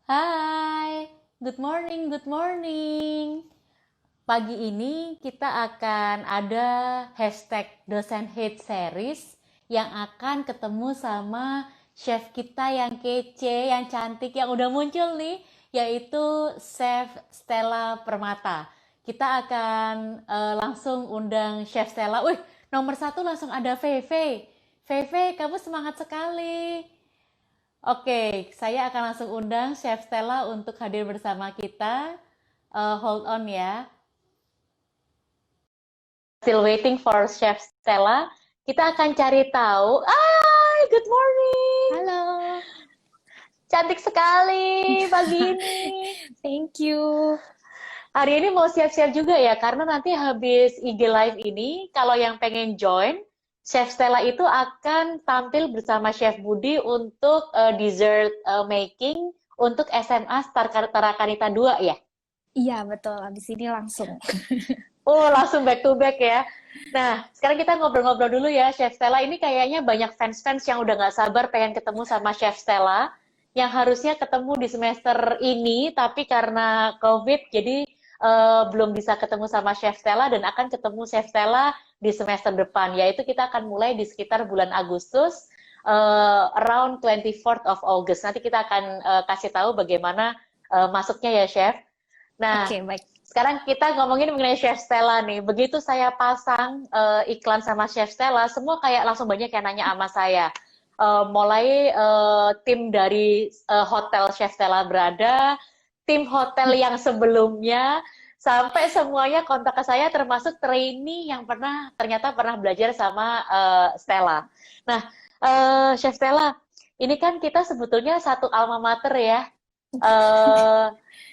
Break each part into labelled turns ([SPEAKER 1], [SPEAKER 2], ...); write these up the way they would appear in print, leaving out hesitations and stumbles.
[SPEAKER 1] Hai, good morning, good morning. Pagi ini kita akan ada hashtag dosen hate series yang akan ketemu sama chef kita yang kece, yang cantik, yang udah muncul nih, yaitu Chef Stella Permata. Kita akan langsung undang Chef Stella. Wih, nomor satu langsung ada Feve. Feve, kamu semangat sekali. Oke, saya akan langsung undang Chef Stella untuk hadir bersama kita. Hold on ya. Still waiting for Chef Stella. Kita akan cari tahu. Hai, good morning.
[SPEAKER 2] Halo,
[SPEAKER 1] Cantik sekali pagi ini.
[SPEAKER 2] thank you.
[SPEAKER 1] Hari ini mau siap-siap juga ya, karena nanti habis IG Live ini, kalau yang pengen join, Chef Stella itu akan tampil bersama Chef Budi untuk dessert making untuk SMA Tarakanita 2 ya.
[SPEAKER 2] Iya, betul. Habis ini langsung.
[SPEAKER 1] Oh, langsung back to back ya. Nah, sekarang kita ngobrol-ngobrol dulu ya, Chef Stella. Ini kayaknya banyak fans-fans yang udah nggak sabar pengen ketemu sama Chef Stella, yang harusnya ketemu di semester ini, tapi karena COVID, jadi belum bisa ketemu sama Chef Stella, dan akan ketemu Chef Stella di semester depan, yaitu kita akan mulai di sekitar bulan Agustus, around 24th of August. Nanti kita akan kasih tahu bagaimana masuknya ya, Chef. Nah,
[SPEAKER 2] Oke, baik.
[SPEAKER 1] sekarang kita ngomongin mengenai Chef Stella nih. Begitu saya pasang iklan sama Chef Stella, semua kayak langsung banyak yang nanya sama saya. Mulai tim dari hotel Chef Stella berada, tim hotel yang sebelumnya, sampai semuanya kontak ke saya, termasuk trainee yang ternyata pernah belajar sama Stella. Nah, Chef Stella, ini kan kita sebetulnya satu alma mater ya. Eh,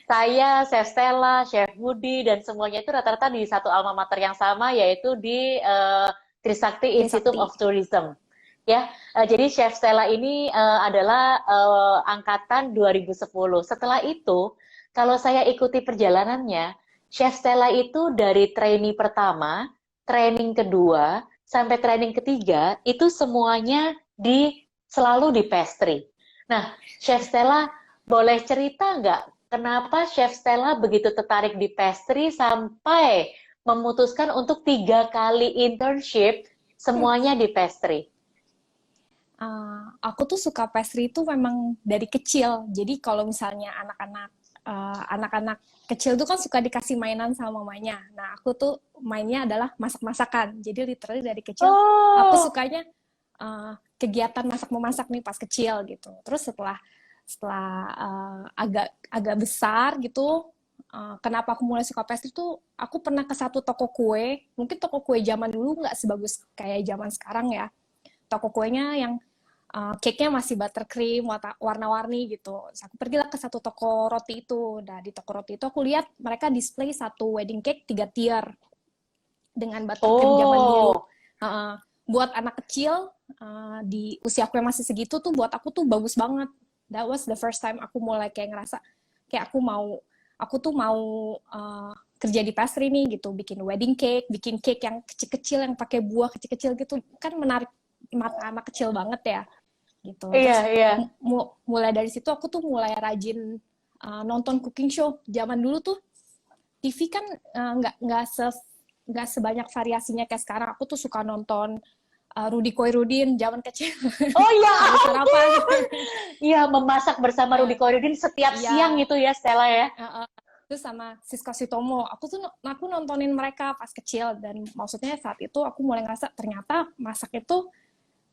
[SPEAKER 1] saya, Chef Stella, Chef Budi, dan semuanya itu rata-rata di satu alma mater yang sama, yaitu di Trisakti Institute
[SPEAKER 2] Trisakti.
[SPEAKER 1] of Tourism. Ya, jadi Chef Stella ini adalah angkatan 2010. Setelah itu, kalau saya ikuti perjalanannya, Chef Stella itu dari trainee pertama, training kedua, sampai training ketiga, itu semuanya selalu di pastry. Nah, Chef Stella boleh cerita nggak kenapa Chef Stella begitu tertarik di pastry sampai memutuskan untuk 3 kali internship semuanya di pastry?
[SPEAKER 2] Aku tuh suka pastry itu memang dari kecil. Jadi kalau misalnya anak-anak kecil tuh kan suka dikasih mainan sama mamanya. Nah, aku tuh mainnya adalah masak-masakan. Jadi literally dari kecil aku
[SPEAKER 1] Oh,
[SPEAKER 2] sukanya kegiatan masak-memasak nih pas kecil gitu. Terus setelah agak agak besar gitu, kenapa aku mulai suka pastry tuh, aku pernah ke satu toko kue. Mungkin toko kue zaman dulu nggak sebagus kayak zaman sekarang ya. Toko kuenya yang cake-nya masih buttercream, warna-warni gitu. Terus aku pergilah ke satu toko roti itu. Nah, di toko roti itu aku lihat mereka display satu wedding cake 3 tier dengan buttercream zaman dulu.
[SPEAKER 1] oh,
[SPEAKER 2] Uh, buat anak kecil di usia aku yang masih segitu tuh, buat aku tuh bagus banget. That was the first time aku mulai kayak ngerasa kayak aku tuh mau kerja di pastry nih gitu, bikin wedding cake, bikin cake yang kecil-kecil yang pakai buah kecil-kecil gitu, kan menarik mata anak kecil banget ya gitu.
[SPEAKER 1] iya,
[SPEAKER 2] Terus
[SPEAKER 1] iya.
[SPEAKER 2] mulai dari situ aku tuh mulai rajin nonton cooking show. Zaman dulu tuh TV kan nggak sebanyak variasinya kayak sekarang. Aku tuh suka nonton Rudy Koirudin zaman kecil
[SPEAKER 1] Oh ya
[SPEAKER 2] sambil sarapan.
[SPEAKER 1] ampun, iya memasak bersama Rudy
[SPEAKER 2] uh,
[SPEAKER 1] Koirudin setiap siang
[SPEAKER 2] ya
[SPEAKER 1] itu ya Stella ya.
[SPEAKER 2] Terus sama Siska Sitomo, aku nontonin mereka pas kecil, dan maksudnya saat itu aku mulai ngerasa ternyata masak itu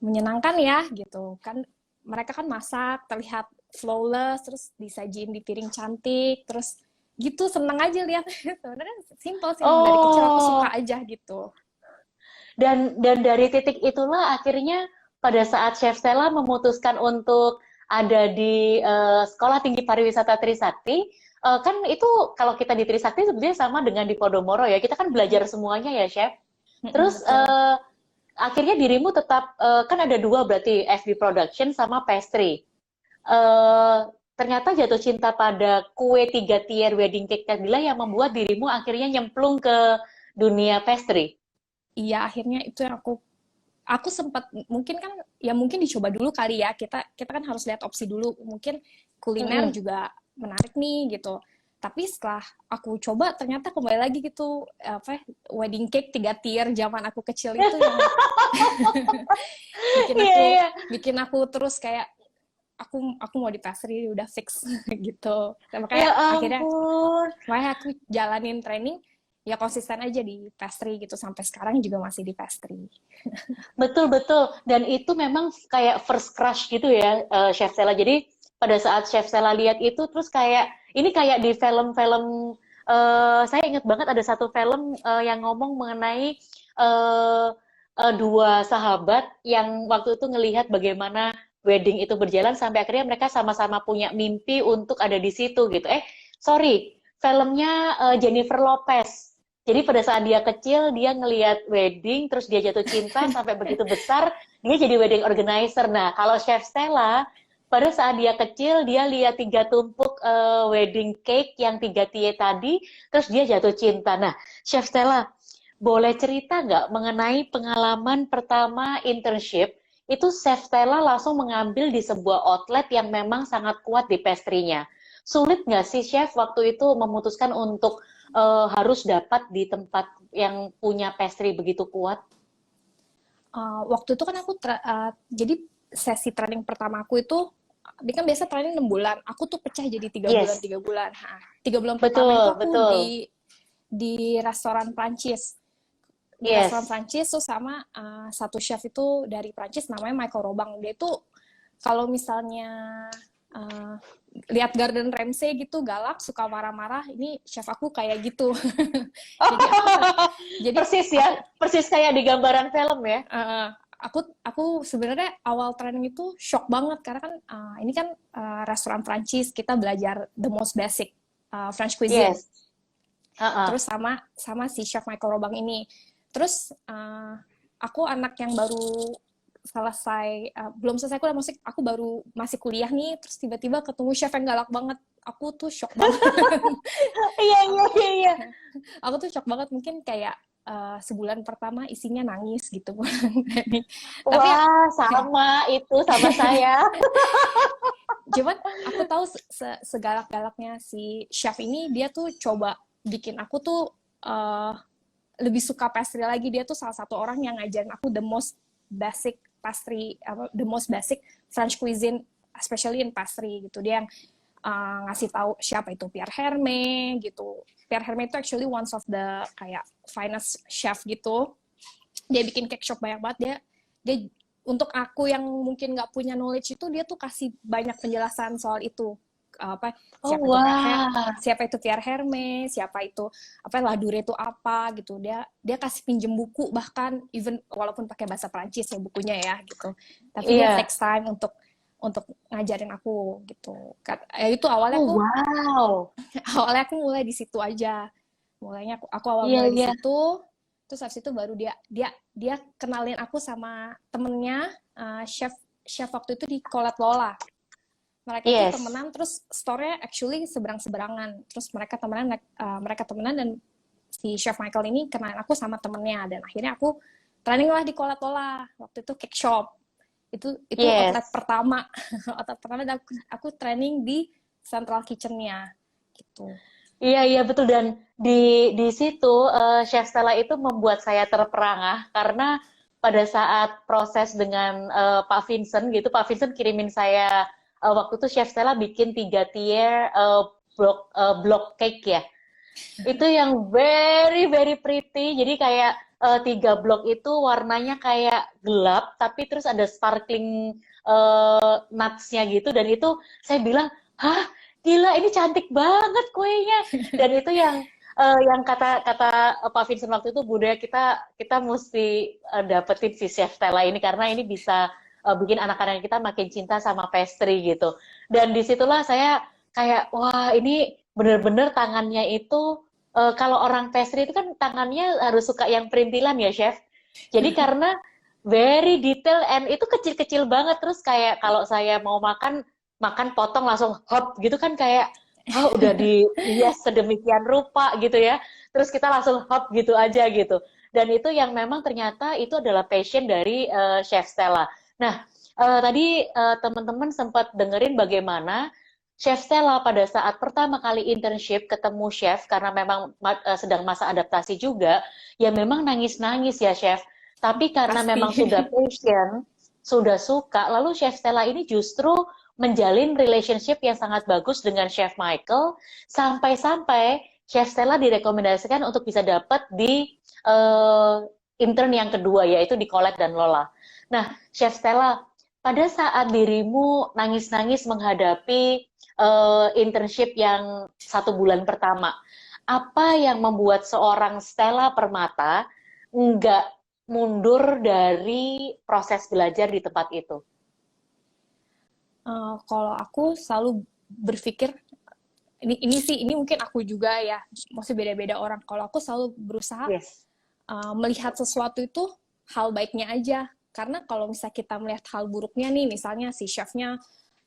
[SPEAKER 2] menyenangkan ya gitu kan. Mereka kan masak terlihat flawless, terus disajiin di piring cantik, terus gitu, seneng aja lihat. Sebenarnya simple sih, emang dari kecil aku suka
[SPEAKER 1] Oh,
[SPEAKER 2] aja gitu.
[SPEAKER 1] dan dari titik itulah akhirnya pada saat Chef Stella memutuskan untuk ada di Sekolah Tinggi Pariwisata Trisakti, kan itu kalau kita di Trisakti sebetulnya sama dengan di Podomoro ya, kita kan belajar semuanya ya Chef. Terus
[SPEAKER 2] Betul.
[SPEAKER 1] akhirnya dirimu tetap kan ada dua berarti FB Production sama pastry. Eh, Ternyata jatuh cinta pada kue 3 tier wedding cake tadilah yang membuat dirimu akhirnya nyemplung ke dunia pastry.
[SPEAKER 2] Iya, akhirnya itu yang aku sempat, mungkin kan ya, mungkin dicoba dulu kali ya, kita kita kan harus lihat opsi dulu, mungkin kuliner
[SPEAKER 1] Mm-mm.
[SPEAKER 2] juga menarik nih gitu. Tapi setelah aku coba ternyata kembali lagi gitu, wedding cake 3 tier zaman aku kecil itu yang bikin
[SPEAKER 1] Iya,
[SPEAKER 2] aku
[SPEAKER 1] iya.
[SPEAKER 2] bikin aku terus kayak aku mau di pastry udah fix gitu. Dan
[SPEAKER 1] Ya
[SPEAKER 2] akhirnya
[SPEAKER 1] ampun.
[SPEAKER 2] aku jalanin training ya konsisten aja di pastry gitu sampai sekarang juga masih di pastry.
[SPEAKER 1] Betul, betul. Dan itu memang kayak first crush gitu ya, Chef Stella. Jadi pada saat Chef Stella lihat itu, terus kayak, ini kayak di film-film, saya ingat banget ada satu film yang ngomong mengenai eh, dua sahabat yang waktu itu ngelihat bagaimana wedding itu berjalan sampai akhirnya mereka sama-sama punya mimpi untuk ada di situ gitu. Sorry, filmnya Jennifer Lopez. Jadi pada saat dia kecil, dia ngelihat wedding, terus dia jatuh cinta, sampai begitu besar, dia jadi wedding organizer. Nah, kalau Chef Stella, pada saat dia kecil, dia lihat 3 tumpuk wedding cake yang 3 tie tadi, terus dia jatuh cinta. Nah, Chef Stella, boleh cerita nggak mengenai pengalaman pertama internship, itu Chef Stella langsung mengambil di sebuah outlet yang memang sangat kuat di pastry-nya. Sulit nggak sih, Chef, waktu itu memutuskan untuk harus dapat di tempat yang punya pastry begitu kuat?
[SPEAKER 2] Waktu itu kan jadi sesi training pertama aku itu dia kan biasa training 6 bulan. Aku tuh pecah jadi 3 bulan,
[SPEAKER 1] Yes,
[SPEAKER 2] 3 bulan. 3 bulan pertama itu
[SPEAKER 1] betul,
[SPEAKER 2] aku
[SPEAKER 1] betul.
[SPEAKER 2] di restoran Prancis. Di restoran
[SPEAKER 1] Yes.
[SPEAKER 2] Prancis tuh sama satu chef itu dari Prancis namanya Michael Robang. Dia tuh kalau misalnya uh, lihat Gordon Ramsay gitu galak, suka marah-marah, ini chef aku kayak gitu. Jadi aku jadi
[SPEAKER 1] Persis ya,
[SPEAKER 2] aku
[SPEAKER 1] persis kayak di gambaran film ya.
[SPEAKER 2] uh, aku sebenarnya awal training itu shock banget karena kan ini kan restoran Prancis, kita belajar the most basic French cuisine.
[SPEAKER 1] Yes. Uh-uh.
[SPEAKER 2] Terus sama si chef Michael Robang ini. Terus aku anak yang baru selesai belum selesai kuliah, maksudnya aku baru masih kuliah nih, terus tiba-tiba ketemu chef yang galak banget. Aku tuh shock banget.
[SPEAKER 1] Iya, iya,
[SPEAKER 2] aku
[SPEAKER 1] iya, iya.
[SPEAKER 2] aku tuh shock banget, mungkin kayak sebulan pertama isinya nangis gitu. Tapi ya
[SPEAKER 1] Wah, sama itu sama saya.
[SPEAKER 2] cuman aku tahu segalak-galaknya si chef ini, dia tuh coba bikin aku tuh uh, lebih suka pastry lagi. Dia tuh salah satu orang yang ngajarin aku the most basic pastry, the most basic French cuisine, especially in pastry gitu. Dia yang ngasih tahu siapa itu Pierre Hermé gitu. Pierre Hermé itu actually one of the kayak finest chef gitu. Dia bikin cake shop banyak banget. Dia untuk aku yang mungkin nggak punya knowledge itu, dia tuh kasih banyak penjelasan soal itu, apa
[SPEAKER 1] Oh,
[SPEAKER 2] siapa itu
[SPEAKER 1] wah.
[SPEAKER 2] Pierre Hermé, siapa itu apa Ladure itu apa gitu. Dia kasih pinjem buku, bahkan even walaupun pakai bahasa Prancis ya bukunya ya gitu. Tapi dia
[SPEAKER 1] Iya.
[SPEAKER 2] takes time untuk ngajarin aku gitu. Ya itu awalnya
[SPEAKER 1] Oh,
[SPEAKER 2] aku
[SPEAKER 1] wow.
[SPEAKER 2] awalnya aku mulai di situ aja. Mulainya aku awal
[SPEAKER 1] Iya,
[SPEAKER 2] mulai di
[SPEAKER 1] iya.
[SPEAKER 2] situ, terus habis itu baru dia kenalin aku sama temennya, chef chef waktu itu di Colette Lola. Mereka tuh
[SPEAKER 1] Yes.
[SPEAKER 2] temenan, terus store-nya actually seberang-seberangan. Terus mereka temenan dan si chef Michael ini kenalin aku sama temennya, dan akhirnya aku training lah di Colette Lola. Waktu itu cake shop. Itu outlet
[SPEAKER 1] Yes.
[SPEAKER 2] pertama. Outlet pertama, dan aku training di central kitchen-nya gitu.
[SPEAKER 1] Iya, iya, betul. Dan di situ Chef Stella itu membuat saya terperangah karena pada saat proses dengan Pak Vincent gitu, Pak Vincent kirimin saya waktu itu Chef Stella bikin 3 tier block cake ya. Itu yang very very pretty. Jadi kayak 3 blok itu warnanya kayak gelap, tapi terus ada sparkling nuts-nya gitu. Dan itu saya bilang, hah, gila ini cantik banget kuenya. Dan itu yang kata Pak Vincent waktu itu, budaya kita kita mesti dapetin si Chef Stella ini karena ini bisa bikin anak-anak kita makin cinta sama pastry gitu. Dan disitulah saya kayak, wah ini bener-bener tangannya itu kalau orang pastry itu kan tangannya harus suka yang perintilan ya, Chef. Jadi karena very detail and itu kecil-kecil banget, terus kayak kalau saya mau makan makan potong langsung hop gitu kan kayak udah dihias sedemikian rupa gitu ya. Terus kita langsung hop gitu aja gitu. Dan itu yang memang ternyata itu adalah passion dari Chef Stella. Nah, tadi teman-teman sempat dengerin bagaimana Chef Stella pada saat pertama kali internship ketemu chef karena memang sedang masa adaptasi juga, ya memang nangis-nangis ya chef. Tapi karena
[SPEAKER 2] Pasti.
[SPEAKER 1] memang sudah passion, sudah suka, lalu Chef Stella ini justru menjalin relationship yang sangat bagus dengan Chef Michael, sampai-sampai Chef Stella direkomendasikan untuk bisa dapat di intern yang kedua, yaitu di Colette dan Lola. Nah, Chef Stella, pada saat dirimu nangis-nangis menghadapi internship yang 1 bulan pertama, apa yang membuat seorang Stella Permata nggak mundur dari proses belajar di tempat itu?
[SPEAKER 2] Kalau aku selalu berpikir, ini mungkin aku juga ya, masih beda-beda orang. Kalau aku selalu berusaha
[SPEAKER 1] Yes.
[SPEAKER 2] melihat sesuatu itu hal baiknya aja. Karena kalau misalnya kita melihat hal buruknya nih, misalnya si chefnya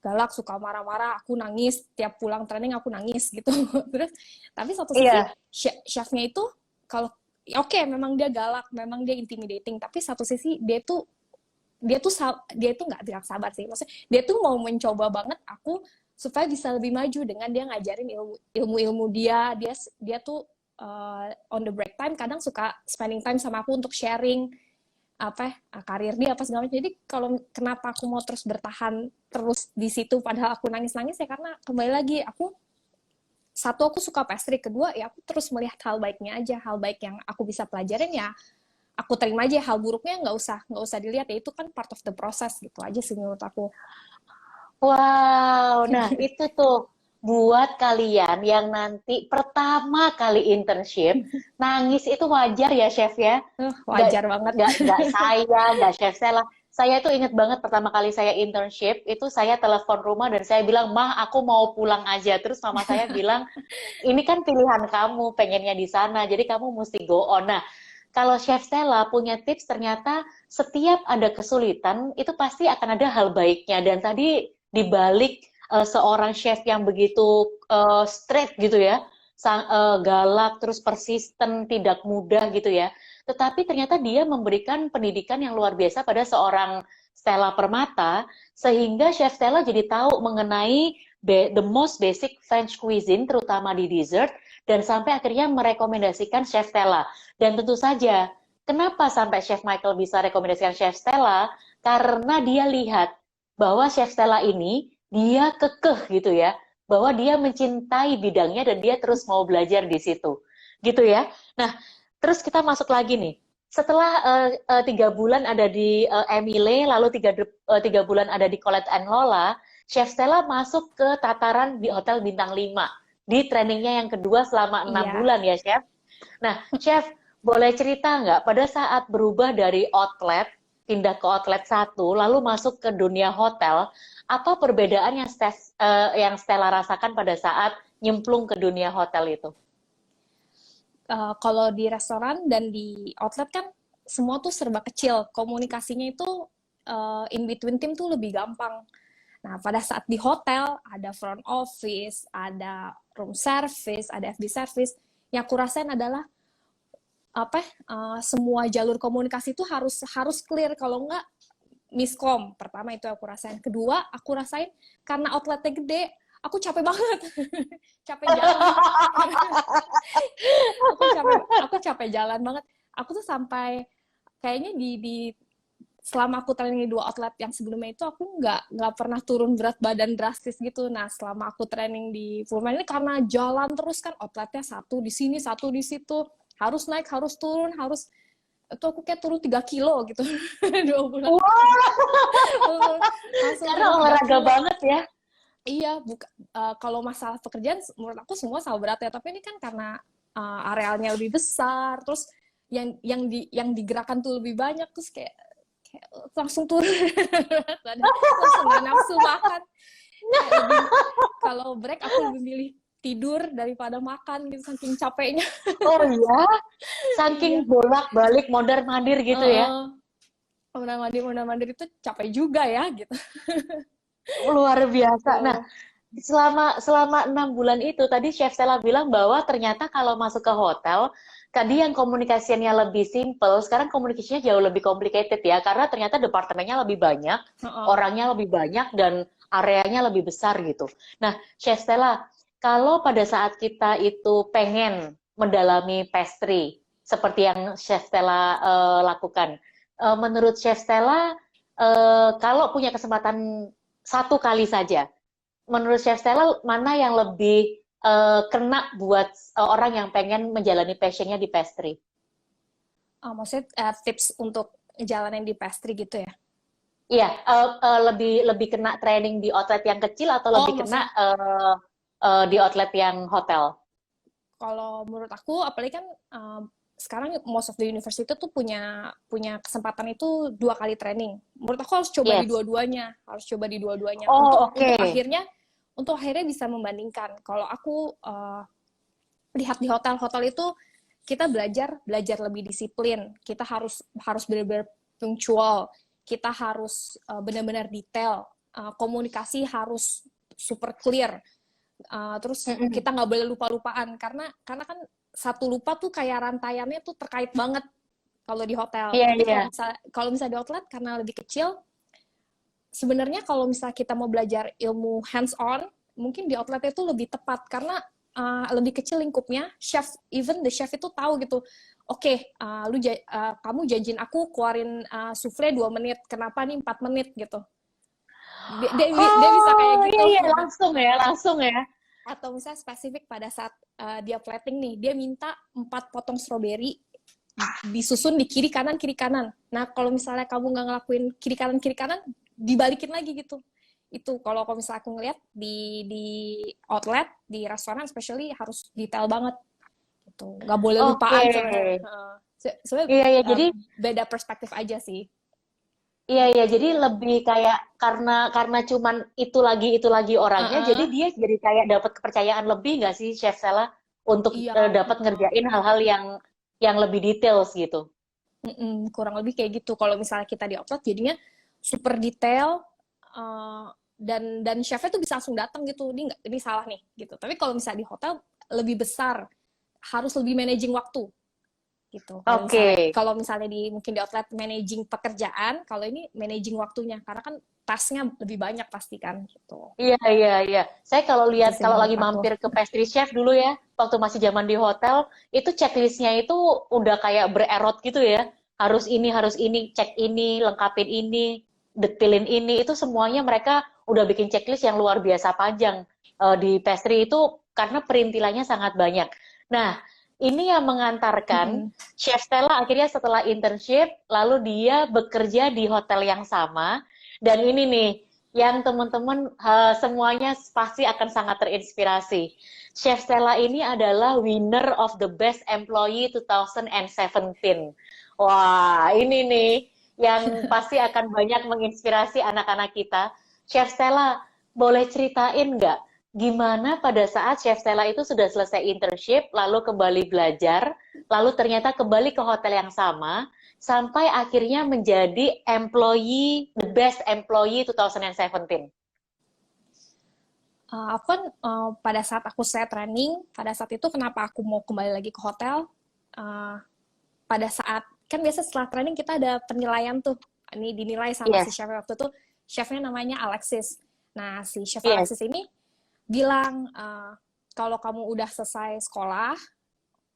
[SPEAKER 2] galak, suka marah-marah, aku nangis, tiap pulang training aku nangis gitu. Terus, tapi satu sisi
[SPEAKER 1] Iya.
[SPEAKER 2] chefnya itu kalau oke, memang dia galak, memang dia intimidating, tapi satu sisi dia tuh nggak bilang sabar sih, maksudnya dia tuh mau mencoba banget aku supaya bisa lebih maju dengan dia ngajarin ilmu dia tuh on the break time kadang suka spending time sama aku untuk sharing karir dia apa segala macam. Jadi kalau kenapa aku mau terus bertahan terus di situ padahal aku nangis-nangis ya karena kembali lagi aku suka pastry, kedua ya aku terus melihat hal baiknya aja, hal baik yang aku bisa pelajarin ya aku terima aja, hal buruknya nggak usah dilihat ya, itu kan part of the process gitu aja sih menurut aku.
[SPEAKER 1] Wow, nah itu tuh buat kalian yang nanti pertama kali internship, nangis itu wajar ya chef ya? nggak
[SPEAKER 2] Wajar banget.
[SPEAKER 1] nggak saya, nggak chef Stella. Saya tuh inget banget pertama kali saya internship, itu saya telepon rumah dan saya bilang, "Mah, aku mau pulang aja." Terus mama saya bilang, "Ini kan pilihan kamu, pengennya di sana, jadi kamu mesti go on." Nah, kalau Chef Stella punya tips, ternyata setiap ada kesulitan, itu pasti akan ada hal baiknya. Dan tadi dibalik seorang chef yang begitu straight gitu ya, galak, terus persisten, tidak mudah gitu ya. Tetapi ternyata dia memberikan pendidikan yang luar biasa pada seorang Stella Permata, sehingga Chef Stella jadi tahu mengenai the most basic French cuisine, terutama di dessert, dan sampai akhirnya merekomendasikan Chef Stella. Dan tentu saja, kenapa sampai Chef Michael bisa rekomendasikan Chef Stella? Karena dia lihat bahwa Chef Stella ini, dia kekeh gitu ya, bahwa dia mencintai bidangnya dan dia terus mau belajar di situ. Gitu ya. Nah, terus kita masuk lagi nih. Setelah 3 bulan ada di Emile, lalu 3 bulan ada di Colette and Lola, Chef Stella masuk ke tataran di Hotel Bintang 5 di trainingnya yang kedua selama 6 bulan ya, Chef. Nah, Chef, boleh cerita nggak pada saat berubah dari outlet, pindah ke outlet 1, lalu masuk ke dunia hotel, apa perbedaan yang Stella rasakan pada saat nyemplung ke dunia hotel itu?
[SPEAKER 2] Kalau di restoran dan di outlet kan semua tuh serba kecil, komunikasinya itu in between tim tuh lebih gampang. Nah, pada saat di hotel ada front office, ada room service, ada FB service. Yang aku rasain adalah semua jalur komunikasi itu harus clear, kalau enggak miskom. Pertama itu aku rasain. Kedua, aku rasain karena outletnya gede, aku capek banget. Capek jalan. aku capek jalan banget. Aku tuh sampai kayaknya di selama aku training di 2 outlet yang sebelumnya itu aku nggak pernah turun berat badan drastis gitu. Nah, selama aku training di Pullman ini karena jalan terus kan, outletnya satu di sini, satu di situ, harus naik, harus turun, itu aku kayak turun 3 kilo gitu. 2 bulan.
[SPEAKER 1] Wow. Karena olahraga banget ya.
[SPEAKER 2] Iya, kalau masalah pekerjaan menurut aku semua sama berat ya, tapi ini kan karena arealnya lebih besar, terus yang digerakkan tuh lebih banyak, terus kayak langsung turun. Langsung gak nafsu makan. Kalau break aku lebih milih tidur daripada makan gitu, saking capeknya.
[SPEAKER 1] Oh iya, saking bolak-balik mondar-mandir gitu ya.
[SPEAKER 2] Mondar-mandir itu capek juga ya gitu.
[SPEAKER 1] Luar biasa. Nah, selama 6 bulan itu tadi Chef Stella bilang bahwa ternyata kalau masuk ke hotel, tadi yang komunikasinya lebih simple, sekarang komunikasinya jauh lebih complicated ya, karena ternyata departemennya lebih banyak, orangnya lebih banyak, dan areanya lebih besar gitu. Nah, Chef Stella, kalau pada saat kita itu pengen mendalami pastry seperti yang Chef Stella lakukan, menurut Chef Stella kalau punya kesempatan satu kali saja, menurut Chef Stella mana yang lebih kena buat orang yang pengen menjalani passionnya di pastry?
[SPEAKER 2] Maksudnya tips untuk jalanin di pastry gitu ya?
[SPEAKER 1] Iya, lebih kena training di outlet yang kecil atau
[SPEAKER 2] Oh,
[SPEAKER 1] lebih kena
[SPEAKER 2] maksudnya
[SPEAKER 1] di outlet yang hotel?
[SPEAKER 2] kalau menurut aku, apalagi kan sekarang most of the university tuh punya kesempatan itu 2 kali training. Menurut aku harus coba di
[SPEAKER 1] Yes.
[SPEAKER 2] dua-duanya, harus coba di dua-duanya
[SPEAKER 1] Oh, oke.
[SPEAKER 2] untuk akhirnya bisa membandingkan. Kalau aku lihat di hotel-hotel itu kita belajar lebih disiplin, kita harus benar-benar punctual, kita harus benar-benar detail, komunikasi harus super clear. Terus
[SPEAKER 1] Mm-mm.
[SPEAKER 2] kita nggak boleh lupa-lupaan karena kan satu lupa tuh kayak rantaiannya tuh terkait banget kalau di hotel.
[SPEAKER 1] Iya,
[SPEAKER 2] Tapi
[SPEAKER 1] iya.
[SPEAKER 2] kalau misalnya di outlet karena lebih kecil, sebenarnya kalau misalnya kita mau belajar ilmu hands on, mungkin di outlet itu lebih tepat karena lebih kecil lingkupnya. Even the chef itu tahu gitu. Oke, kamu janjiin aku keluarin souffle 2 menit, kenapa nih 4 menit gitu. Dia bisa kayak
[SPEAKER 1] Oh,
[SPEAKER 2] gitu.
[SPEAKER 1] iya, iya, langsung ya, langsung ya.
[SPEAKER 2] Atau misalnya spesifik pada saat dia plating nih, dia minta 4 potong stroberi disusun di kiri kanan. Nah, kalau misalnya kamu nggak ngelakuin kiri kanan, dibalikin lagi gitu. Itu kalau misalnya aku ngeliat di outlet, di restoran especially harus detail banget gitu. Nggak boleh
[SPEAKER 1] Oke.
[SPEAKER 2] lupaan sebenarnya. Sebenarnya
[SPEAKER 1] Iya, iya, jadi
[SPEAKER 2] beda perspektif aja sih.
[SPEAKER 1] iya, iya, jadi lebih kayak karena cuman itu lagi orangnya, jadi
[SPEAKER 2] Uh-uh.
[SPEAKER 1] dia jadi kayak dapat kepercayaan lebih nggak sih, Chef Sela, untuk
[SPEAKER 2] Iya,
[SPEAKER 1] dapat ngerjain hal-hal yang lebih details gitu.
[SPEAKER 2] kurang lebih kayak gitu. Kalau misalnya kita di outlet jadinya super detail, uh, dan chefnya tuh bisa langsung datang gitu, ini salah nih gitu. Tapi kalau misalnya di hotel lebih besar, harus lebih managing waktu gitu.
[SPEAKER 1] Oke.
[SPEAKER 2] Kalau misalnya mungkin di outlet managing pekerjaan, kalau ini managing waktunya karena kan tasnya lebih banyak pasti kan gitu.
[SPEAKER 1] Iya, iya, iya. Saya kalau
[SPEAKER 2] Itu
[SPEAKER 1] lihat,
[SPEAKER 2] sih
[SPEAKER 1] kalau
[SPEAKER 2] menurut
[SPEAKER 1] lagi
[SPEAKER 2] aku.
[SPEAKER 1] mampir ke pastry chef dulu ya, waktu masih zaman di hotel, itu checklistnya itu udah kayak bererot gitu ya. Harus ini, cek ini, lengkapin ini, detilin ini, itu semuanya mereka udah bikin checklist yang luar biasa panjang. Di pastry itu karena perintilannya sangat banyak. Nah, ini yang mengantarkan
[SPEAKER 2] Mm-mm.
[SPEAKER 1] Chef Stella akhirnya setelah internship, lalu dia bekerja di hotel yang sama, dan ini nih, yang teman-teman semuanya pasti akan sangat terinspirasi. Chef Stella ini adalah winner of the Best Employee 2017. Wah, ini nih yang pasti akan banyak menginspirasi anak-anak kita. Chef Stella, boleh ceritain nggak gimana pada saat Chef Stella itu sudah selesai internship, lalu kembali belajar, lalu ternyata kembali ke hotel yang sama, sampai akhirnya menjadi the best employee 2017.
[SPEAKER 2] Aku kan pada saat aku saya training, pada saat itu kenapa aku mau kembali lagi ke hotel, uh, pada saat kan biasa setelah training kita ada penilaian tuh, ini dinilai sama si
[SPEAKER 1] Yes,
[SPEAKER 2] chef waktu itu, chefnya namanya Alexis. Nah, si chef
[SPEAKER 1] yes.
[SPEAKER 2] Alexis ini bilang, kalau kamu udah selesai sekolah,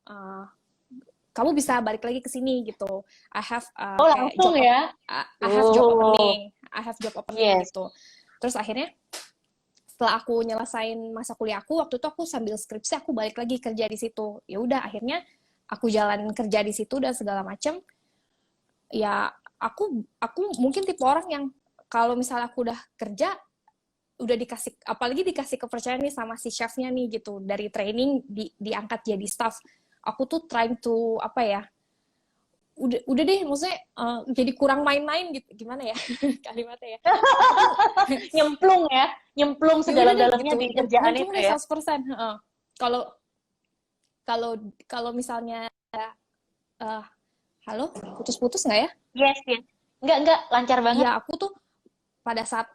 [SPEAKER 2] uh, kamu bisa balik lagi ke sini gitu. I have
[SPEAKER 1] Oh,
[SPEAKER 2] kayak
[SPEAKER 1] langsung ya?
[SPEAKER 2] I have job
[SPEAKER 1] Oh,
[SPEAKER 2] opening, I have job opening
[SPEAKER 1] yes.
[SPEAKER 2] gitu. Terus akhirnya setelah aku nyelesain masa kuliah aku, waktu itu aku sambil skripsi aku balik lagi kerja di situ. Ya udah akhirnya aku jalan kerja di situ dan segala macam. Ya aku mungkin tipe orang yang kalau misalnya aku udah kerja udah dikasih, apalagi dikasih kepercayaan nih sama si chefnya nih gitu, dari training diangkat jadi staff, aku tuh trying to apa ya, udah deh maksudnya jadi kurang main-main gitu, gimana ya kalimatnya ya, aku tuh
[SPEAKER 1] Nyemplung ya, nyemplung
[SPEAKER 2] ya udah deh
[SPEAKER 1] sedalam-dalamnya
[SPEAKER 2] gitu,
[SPEAKER 1] di kerjaan
[SPEAKER 2] nyemplung
[SPEAKER 1] itu
[SPEAKER 2] deh
[SPEAKER 1] ya.
[SPEAKER 2] 100%. Kalau kalau kalau misalnya uh, halo, putus-putus nggak ya?
[SPEAKER 1] Yes, yes. Enggak, lancar banget.
[SPEAKER 2] Ya aku tuh pada saat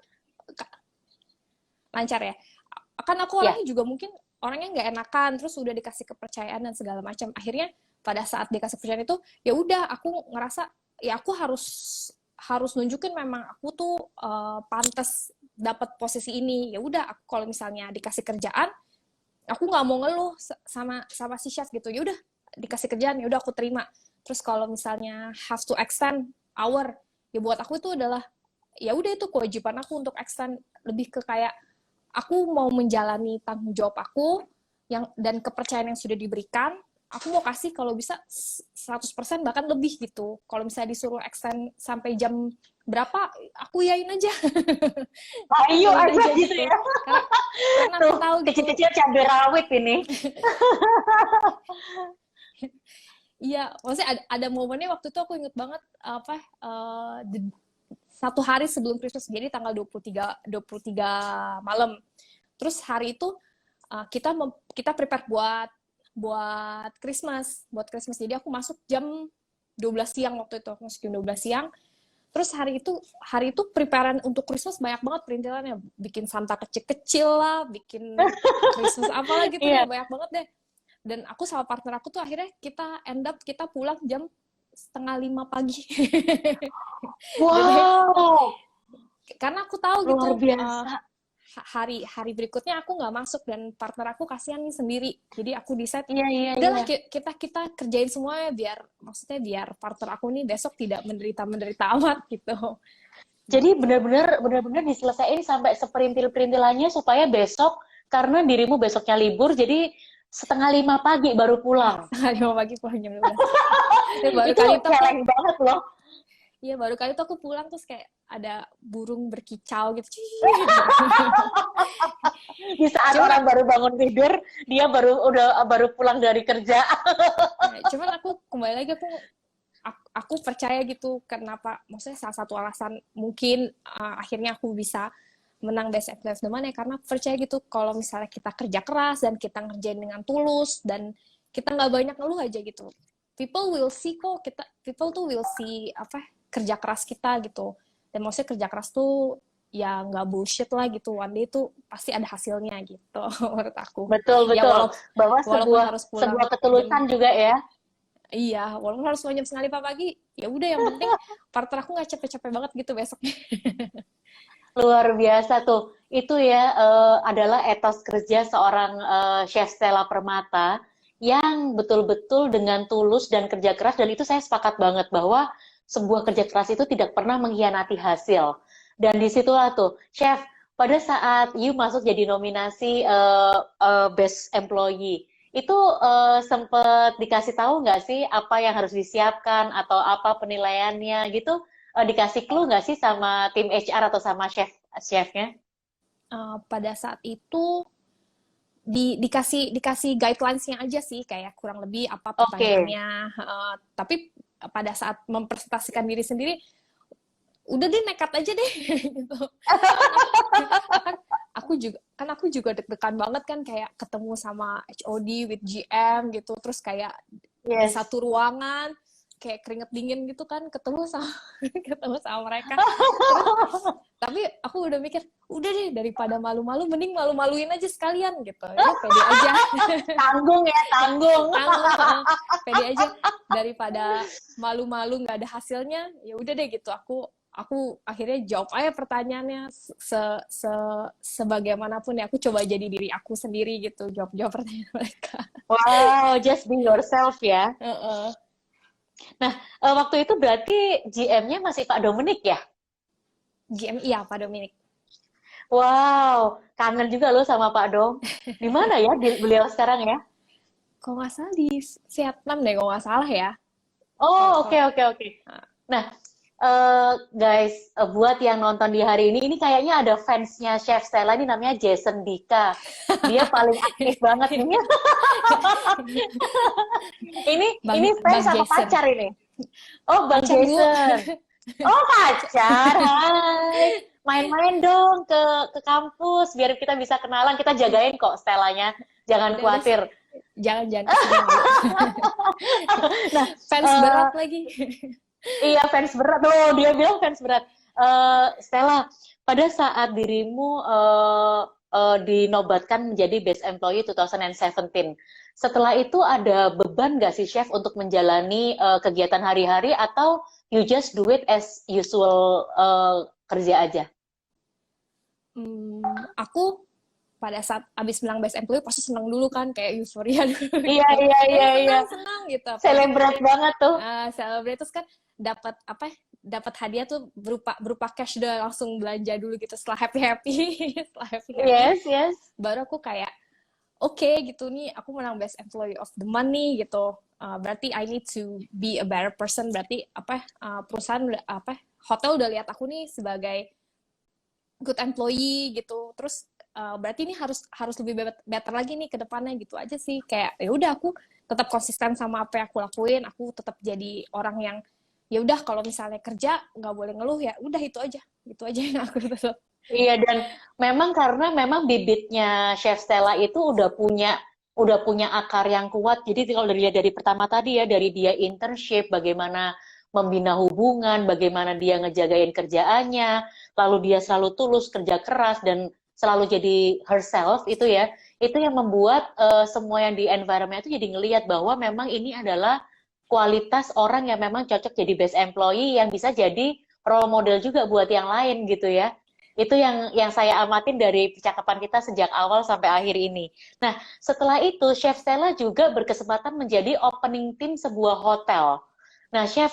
[SPEAKER 2] lancar ya, kan aku
[SPEAKER 1] Ya,
[SPEAKER 2] orangnya juga mungkin orangnya nggak enakan, terus udah dikasih kepercayaan dan segala macam, akhirnya pada saat dikasih kepercayaan itu ya udah aku ngerasa ya aku harus nunjukin memang aku tuh pantas dapat posisi ini. Ya udah, aku kalau misalnya dikasih kerjaan, aku nggak mau ngeluh sama si chef gitu. Ya udah, dikasih kerjaan, ya udah aku terima. Terus kalau misalnya have to extend hour, ya buat aku itu adalah ya udah, itu kewajiban aku untuk extend. Lebih ke kayak aku mau menjalani tanggung jawab aku dan kepercayaan yang sudah diberikan. Aku mau kasih kalau bisa 100% bahkan lebih gitu. Kalau misalnya disuruh extend sampai jam berapa, aku yain aja.
[SPEAKER 1] Ayo
[SPEAKER 2] Yain
[SPEAKER 1] aja
[SPEAKER 2] aja
[SPEAKER 1] gitu
[SPEAKER 2] gitu.
[SPEAKER 1] ya.
[SPEAKER 2] Karena aku
[SPEAKER 1] Tuh,
[SPEAKER 2] tahu gitu.
[SPEAKER 1] kecil-kecil cabai rawit ini.
[SPEAKER 2] Iya, maksudnya ada momennya waktu itu aku inget banget apa satu hari sebelum Christmas, jadi tanggal 23 malam. Terus hari itu kita prepare buat Christmas. Jadi aku masuk jam 12 siang waktu itu, aku masuk jam 12 siang. Terus hari itu preparean untuk Christmas banyak banget perintilannya, bikin Santa kecil-kecil lah, bikin Christmas apalah gitu
[SPEAKER 1] Iya.
[SPEAKER 2] deh, banyak banget deh. Dan aku sama partner aku tuh akhirnya kita pulang jam 4:30 pagi. Jadi
[SPEAKER 1] Wow,
[SPEAKER 2] karena aku tahu
[SPEAKER 1] luar
[SPEAKER 2] gitu
[SPEAKER 1] biasa.
[SPEAKER 2] hari berikutnya aku nggak masuk dan partner aku kasihan nih sendiri. Jadi aku decide
[SPEAKER 1] Iya, iya, iya.
[SPEAKER 2] udahlah kita kerjain semuanya biar partner aku nih besok tidak menderita amat gitu.
[SPEAKER 1] Jadi
[SPEAKER 2] Gitu.
[SPEAKER 1] benar-benar diselesaikan sampai seperintil-perintilannya supaya besok, karena dirimu besoknya libur, jadi 4:30 pagi baru pulang.
[SPEAKER 2] 5 pagi pulang jam 12. Ya,
[SPEAKER 1] Itu celeng banget loh.
[SPEAKER 2] baru kali itu aku pulang terus kayak ada burung berkicau gitu.
[SPEAKER 1] Di saat
[SPEAKER 2] Cuman,
[SPEAKER 1] orang baru bangun tidur, dia baru pulang dari kerja.
[SPEAKER 2] cuman aku kembali lagi aku percaya gitu, kenapa maksudnya salah satu alasan mungkin akhirnya aku bisa menang Best Actress of the Month ya karena percaya gitu kalau misalnya kita kerja keras dan kita ngerjain dengan tulus dan kita nggak banyak ngeluh aja gitu, people will see kok, people tuh will see apa kerja keras kita gitu. Dan maksudnya kerja keras tuh ya nggak bullshit lah gitu, one day tuh pasti ada hasilnya gitu. Menurut aku
[SPEAKER 1] Betul,
[SPEAKER 2] ya
[SPEAKER 1] betul. Bahwa
[SPEAKER 2] walaupun
[SPEAKER 1] sebuah
[SPEAKER 2] harus pulang
[SPEAKER 1] sebuah ketulusan
[SPEAKER 2] jam,
[SPEAKER 1] juga ya.
[SPEAKER 2] iya, walaupun harus pulang jam 4:30 pagi, ya udah yang penting partner aku nggak capek-capek banget gitu besoknya.
[SPEAKER 1] Luar biasa tuh. Itu ya adalah etos kerja seorang Chef Stella Permata yang betul-betul dengan tulus dan kerja keras, dan itu saya sepakat banget bahwa sebuah kerja keras itu tidak pernah mengkhianati hasil. Dan disitulah tuh, Chef, pada saat you masuk jadi nominasi Best Employee, itu sempet dikasih tahu nggak sih apa yang harus disiapkan atau apa penilaiannya gitu? Dikasih clue nggak sih sama tim HR atau sama chefnya?
[SPEAKER 2] Pada saat itu dikasih guidelines-nya aja sih, kayak kurang lebih apa
[SPEAKER 1] Oke.
[SPEAKER 2] pertanyaannya. Tapi pada saat mempresentasikan diri sendiri, udah deh nekat aja deh gitu. kan aku juga deg-degan banget kan, kayak ketemu sama HOD with GM gitu, terus kayak di
[SPEAKER 1] Yes.
[SPEAKER 2] satu ruangan kayak keringet dingin gitu kan, ketemu sama ketemu sama mereka. Terus tapi aku udah mikir, udah deh daripada malu-malu mending malu-maluin aja sekalian gitu. Jadi pede aja.
[SPEAKER 1] Tanggung ya, tanggung.
[SPEAKER 2] Pede aja, daripada malu-malu nggak ada hasilnya, ya udah deh gitu. Aku akhirnya jawab aja pertanyaannya sebagaimanapun ya, aku coba jadi diri aku sendiri gitu, jawab pertanyaan mereka.
[SPEAKER 1] Wow, just be yourself ya.
[SPEAKER 2] Uh-uh.
[SPEAKER 1] Nah, waktu itu berarti GM-nya masih Pak Dominik ya?
[SPEAKER 2] GM iya Pak Dominik.
[SPEAKER 1] Wow, kangen juga loh sama Pak Dom. Di mana ya beliau sekarang ya?
[SPEAKER 2] Kalau nggak salah di Vietnam deh, kalau nggak salah ya.
[SPEAKER 1] Oh, oke,
[SPEAKER 2] Kalau
[SPEAKER 1] oke, oke. Nah, guys, buat yang nonton di hari ini kayaknya ada fansnya Chef Stella, ini namanya Jason Dika. Dia paling aktif banget nih. Ini fans
[SPEAKER 2] Bang
[SPEAKER 1] apa
[SPEAKER 2] Jason.
[SPEAKER 1] pacar ini? Oh, Bang
[SPEAKER 2] Pacar dulu.
[SPEAKER 1] Jason. Oh, pacar. Hai. Main-main dong ke kampus biar kita bisa kenalan. Kita jagain kok Stellanya. Jangan
[SPEAKER 2] Udah,
[SPEAKER 1] khawatir.
[SPEAKER 2] jangan kesini dulu.
[SPEAKER 1] Nah,
[SPEAKER 2] Fans berat lagi.
[SPEAKER 1] iya, fans berat loh. Dia bilang fans berat. Stella, pada saat dirimu dinobatkan menjadi Best Employee 2017, setelah itu ada beban nggak sih Chef untuk menjalani kegiatan hari-hari, atau you just do it as usual kerja aja?
[SPEAKER 2] Aku pada saat abis menang Best Employee pasti senang dulu kan, kayak euforia dulu
[SPEAKER 1] Iya,
[SPEAKER 2] gitu.
[SPEAKER 1] iya, iya, iya.
[SPEAKER 2] Senang gitu, apalagi
[SPEAKER 1] Celebrate banget tuh.
[SPEAKER 2] celebrate terus kan dapat apa? Dapat hadiah tuh berupa berupa cash, udah langsung belanja dulu gitu setelah happy happy setelah happy happy
[SPEAKER 1] Yes, yes.
[SPEAKER 2] baru aku kayak oke, gitu nih aku menang Best Employee of the Month nih gitu. Berarti I need to be a better person. Berarti perusahaan hotel udah lihat aku nih sebagai good employee gitu. Terus berarti ini harus harus lebih better lagi nih ke depannya gitu aja sih. Kayak ya udah aku tetap konsisten sama apa yang aku lakuin. Aku tetap jadi orang yang ya udah kalau misalnya kerja nggak boleh ngeluh, ya udah itu aja. Itu aja yang aku tetap.
[SPEAKER 1] Iya, dan memang karena memang bibitnya Chef Stella itu udah punya akar yang kuat. Jadi kalau dari pertama tadi ya, dari dia internship, bagaimana membina hubungan, bagaimana dia ngejagain kerjaannya, lalu dia selalu tulus kerja keras dan selalu jadi herself itu ya, itu yang membuat semua yang di environment itu jadi ngelihat bahwa memang ini adalah kualitas orang yang memang cocok jadi best employee yang bisa jadi role model juga buat yang lain gitu ya. Itu yang saya amatin dari percakapan kita sejak awal sampai akhir ini. Nah, setelah itu Chef Stella juga berkesempatan menjadi opening team sebuah hotel. Nah, Chef,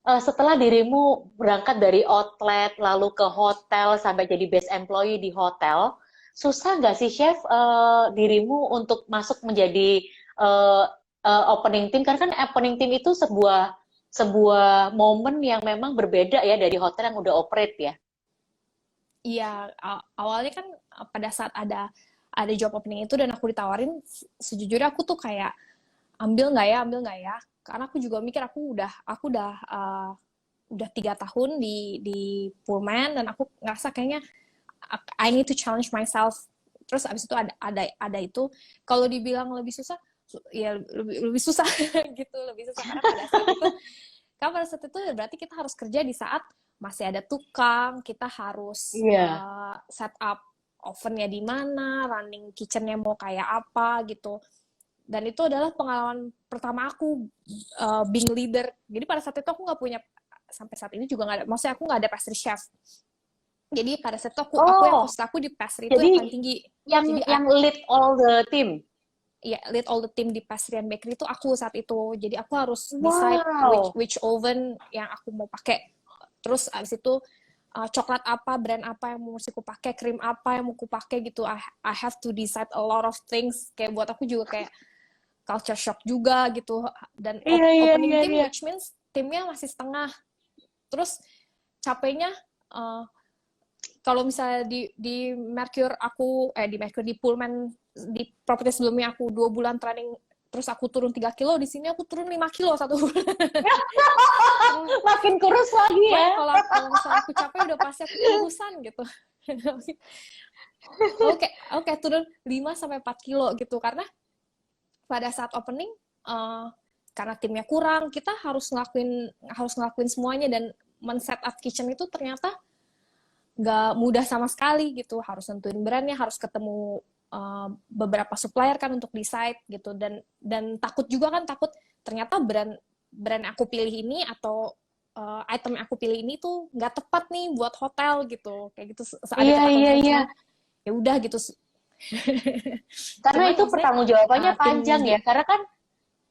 [SPEAKER 1] setelah dirimu berangkat dari outlet lalu ke hotel sampai jadi best employee di hotel, susah nggak sih Chef dirimu untuk masuk menjadi eh, opening team? Karena kan opening team itu sebuah sebuah momen yang memang berbeda ya dari hotel yang udah operate ya.
[SPEAKER 2] Iya, awalnya kan pada saat ada job opening itu dan aku ditawarin, sejujurnya aku tuh kayak ambil nggak ya, karena aku juga mikir aku udah 3 tahun di Pullman dan aku ngerasa kayaknya I need to challenge myself. Terus abis itu ada itu, kalau dibilang lebih susah, ya lebih susah gitu, lebih susah karena pada saat itu berarti kita harus kerja di saat masih ada tukang, kita harus
[SPEAKER 1] Iya.
[SPEAKER 2] set up ovennya di mana, running kitchennya mau kayak apa gitu. Dan itu adalah pengalaman pertama aku being leader. Jadi pada saat itu aku nggak punya, sampai saat ini juga nggak ada, maksudnya aku nggak ada pastry chef. Jadi pada saat itu aku yang
[SPEAKER 1] Oh,
[SPEAKER 2] posisi aku di pastry itu yang
[SPEAKER 1] jadi
[SPEAKER 2] paling tinggi.
[SPEAKER 1] yang
[SPEAKER 2] Jadi
[SPEAKER 1] yang lead all the team.
[SPEAKER 2] ya lead all the team di pastry and bakery itu aku saat itu. Jadi aku harus decide
[SPEAKER 1] Wow.
[SPEAKER 2] which oven yang aku mau pakai. Terus abis itu coklat apa, brand apa yang mau aku pakai, krim apa yang mau aku pakai gitu. I have to decide a lot of things. Kayak buat aku juga kayak culture shock juga gitu. Dan
[SPEAKER 1] Iya, iya,
[SPEAKER 2] opening
[SPEAKER 1] iya,
[SPEAKER 2] team,
[SPEAKER 1] iya.
[SPEAKER 2] which means timnya masih setengah. Terus capeknya uh, kalau misalnya di Mercure di Mercure di Pullman di properti sebelumnya aku 2 bulan training terus aku turun 3 kilo, di sini aku turun 5 kilo 1 bulan.
[SPEAKER 1] Makin kurus lagi
[SPEAKER 2] Pokoknya
[SPEAKER 1] ya.
[SPEAKER 2] kalau misalnya aku capek udah pasti aku kurusan gitu. Oke, oke turun 5 sampai 4 kilo gitu karena pada saat opening karena timnya kurang, kita harus ngelakuin semuanya dan men-set up kitchen itu ternyata nggak mudah sama sekali gitu, harus nentuin brandnya, harus ketemu beberapa supplier kan untuk decide gitu, dan takut juga kan, takut ternyata brand brand yang aku pilih ini atau item yang aku pilih ini tuh nggak tepat nih buat hotel gitu, kayak gitu ada
[SPEAKER 1] Iya,
[SPEAKER 2] ketakutan
[SPEAKER 1] iya,
[SPEAKER 2] gitu.
[SPEAKER 1] iya.
[SPEAKER 2] Cuman ya udah gitu.
[SPEAKER 1] Karena
[SPEAKER 2] Cuman
[SPEAKER 1] itu
[SPEAKER 2] maksudnya
[SPEAKER 1] pertanggungjawabannya
[SPEAKER 2] tim
[SPEAKER 1] panjang
[SPEAKER 2] di
[SPEAKER 1] ya. Karena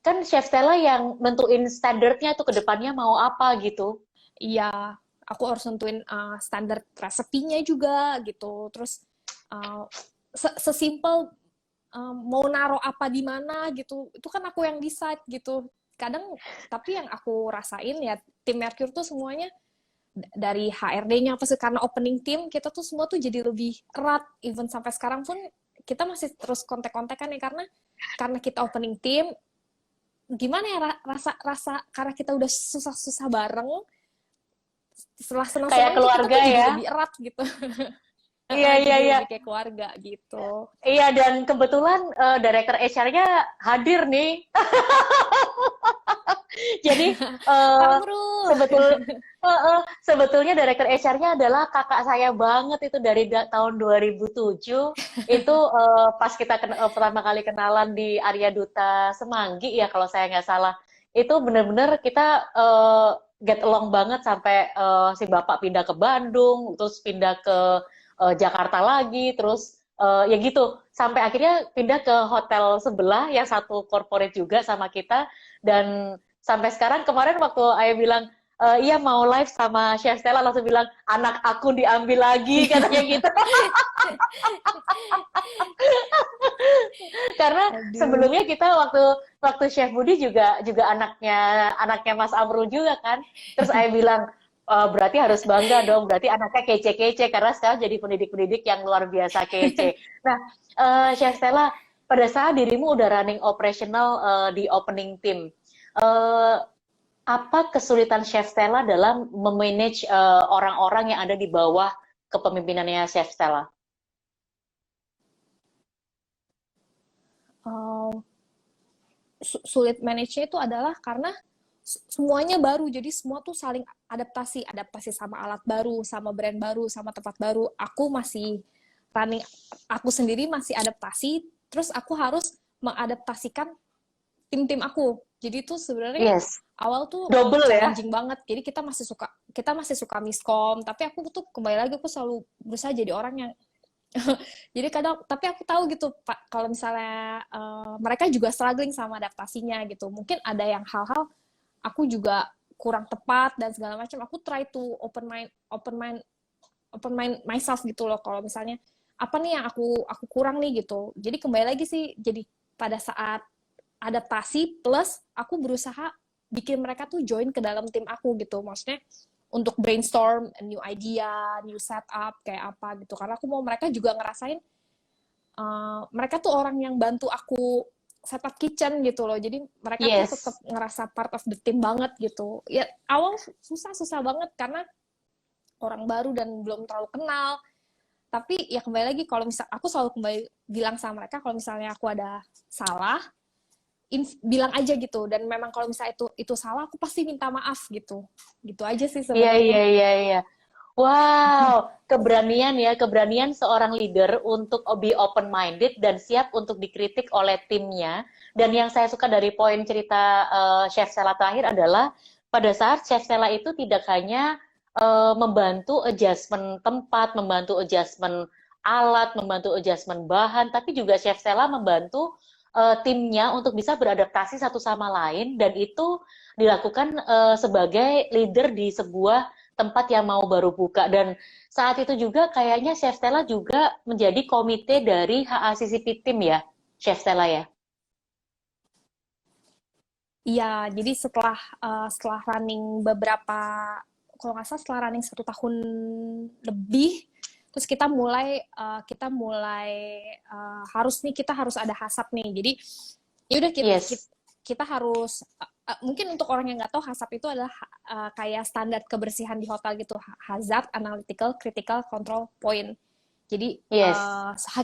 [SPEAKER 1] kan Chef Stella yang nentuin standarnya tuh ke depannya mau apa gitu.
[SPEAKER 2] iya, aku harus nentuin standar resepinya juga gitu. Terus uh, sesimpel mau naruh apa di mana gitu, itu kan aku yang decide gitu. Kadang tapi yang aku rasain ya tim Mercure tuh semuanya dari HRD-nya apa sih, karena opening team kita tuh semua tuh jadi lebih erat, even sampai sekarang pun kita masih terus kontak-kontakan ya, karena kita opening team, gimana ya, rasa rasa karena kita udah susah-susah bareng, setelah
[SPEAKER 1] Kayak
[SPEAKER 2] senang-senang tuh kita
[SPEAKER 1] keluarga
[SPEAKER 2] tuh jadi
[SPEAKER 1] ya.
[SPEAKER 2] lebih erat gitu.
[SPEAKER 1] Iya, iya,
[SPEAKER 2] Jadi
[SPEAKER 1] iya.
[SPEAKER 2] lebih kayak keluarga gitu.
[SPEAKER 1] Iya, dan kebetulan Director HR-nya hadir nih. Jadi
[SPEAKER 2] Pak
[SPEAKER 1] eh
[SPEAKER 2] Nurul.
[SPEAKER 1] sebetulnya Director HR-nya adalah kakak saya banget itu dari tahun 2007. Itu pas kita pertama kali kenalan di Arya Duta Semanggi ya kalau saya nggak salah. Itu bener-bener kita get along banget sampai si Bapak pindah ke Bandung, terus pindah ke Jakarta lagi, terus ya gitu sampai akhirnya pindah ke hotel sebelah yang satu corporate juga sama kita, dan sampai sekarang kemarin waktu Ayah bilang iya mau live sama Chef Stella, langsung bilang anak aku diambil lagi katanya gitu. Karena
[SPEAKER 2] Aduh.
[SPEAKER 1] sebelumnya kita waktu waktu Chef Budi juga juga anaknya Mas Amrul juga kan. Terus Ayah bilang berarti harus bangga dong, berarti anaknya kece-kece karena sekarang jadi pendidik-pendidik yang luar biasa kece. Nah, Chef Stella, pada saat dirimu udah running operational di opening team, eh, apa kesulitan Chef Stella dalam memanage orang-orang yang ada di bawah kepemimpinannya Chef Stella?
[SPEAKER 2] Uh, Sulit manage-nya itu adalah karena semuanya baru, jadi semua tuh saling adaptasi sama alat baru, sama brand baru, sama tempat baru. Aku masih running, aku sendiri masih adaptasi, terus aku harus mengadaptasikan tim-tim aku. Jadi tuh sebenarnya
[SPEAKER 1] Yes,
[SPEAKER 2] awal tuh
[SPEAKER 1] double ya.
[SPEAKER 2] challenging banget. Jadi kita masih suka miskom, tapi aku tuh kembali lagi aku selalu berusaha jadi orang yang jadi kadang, tapi aku tahu gitu Pak, kalau misalnya mereka juga struggling sama adaptasinya gitu. Mungkin ada yang hal-hal aku juga kurang tepat dan segala macam. Aku try to open mind myself gitu loh. Kalau misalnya apa nih yang aku kurang nih gitu. Jadi kembali lagi sih, jadi pada saat adaptasi plus aku berusaha bikin mereka tuh join ke dalam tim aku gitu. Maksudnya untuk brainstorm new idea, new setup kayak apa gitu. Karena aku mau mereka juga ngerasain mereka tuh orang yang bantu aku setup kitchen gitu loh. Jadi mereka tuh tetap
[SPEAKER 1] Yes.
[SPEAKER 2] ngerasa part of the team banget gitu. Ya awal susah banget karena orang baru dan belum terlalu kenal. Tapi ya kembali lagi, kalau misal aku selalu kembali bilang sama mereka kalau misalnya aku ada salah, bilang aja gitu. Dan memang kalau misalnya itu salah, aku pasti minta maaf gitu. Gitu aja sih
[SPEAKER 1] Iya,
[SPEAKER 2] sebenarnya.
[SPEAKER 1] iya, iya, iya. Wow, keberanian ya, keberanian seorang leader untuk be open-minded dan siap untuk dikritik oleh timnya. Dan yang saya suka dari poin cerita Chef Sela terakhir adalah pada saat Chef Sela itu tidak hanya membantu adjustment tempat, membantu adjustment alat, membantu adjustment bahan, tapi juga Chef Sela membantu timnya untuk bisa beradaptasi satu sama lain, dan itu dilakukan sebagai leader di sebuah tempat yang mau baru buka. Dan saat itu juga kayaknya Chef Stella juga menjadi komite dari HACCP Team ya, Chef Stella ya.
[SPEAKER 2] Iya, jadi setelah running beberapa, kalau nggak salah setelah running 1 tahun lebih, terus kita harus ada hasap nih. Jadi ya udah
[SPEAKER 1] Yes.
[SPEAKER 2] kita harus mungkin untuk orang yang nggak tahu, hasap itu adalah kayak standar kebersihan di hotel gitu, hazard, analytical, critical, control point. Jadi
[SPEAKER 1] Yes.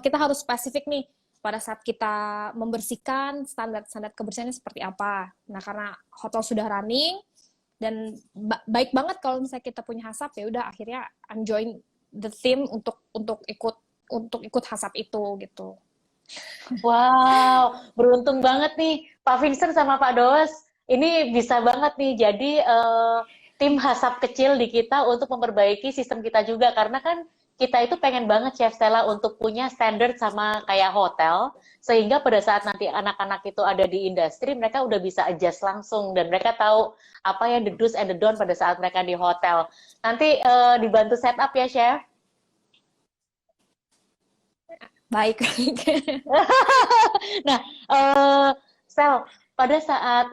[SPEAKER 2] kita harus spesifik nih pada saat kita membersihkan, standar kebersihannya seperti apa. Nah, karena hotel sudah running dan baik banget kalau misalnya kita punya hasap, ya udah akhirnya I'm join the team untuk ikut hasap itu gitu.
[SPEAKER 1] Wow, beruntung banget nih Pak Vincent sama Pak Does. Ini bisa banget nih jadi tim hasap kecil di kita untuk memperbaiki sistem kita juga, karena kan kita itu pengen banget Chef Stella untuk punya standar sama kayak hotel, sehingga pada saat nanti anak-anak itu ada di industri mereka udah bisa adjust langsung dan mereka tahu apa yang the do's and the don't pada saat mereka di hotel. Nanti dibantu setup ya Chef.
[SPEAKER 2] Baik.
[SPEAKER 1] Nah, Sel, pada saat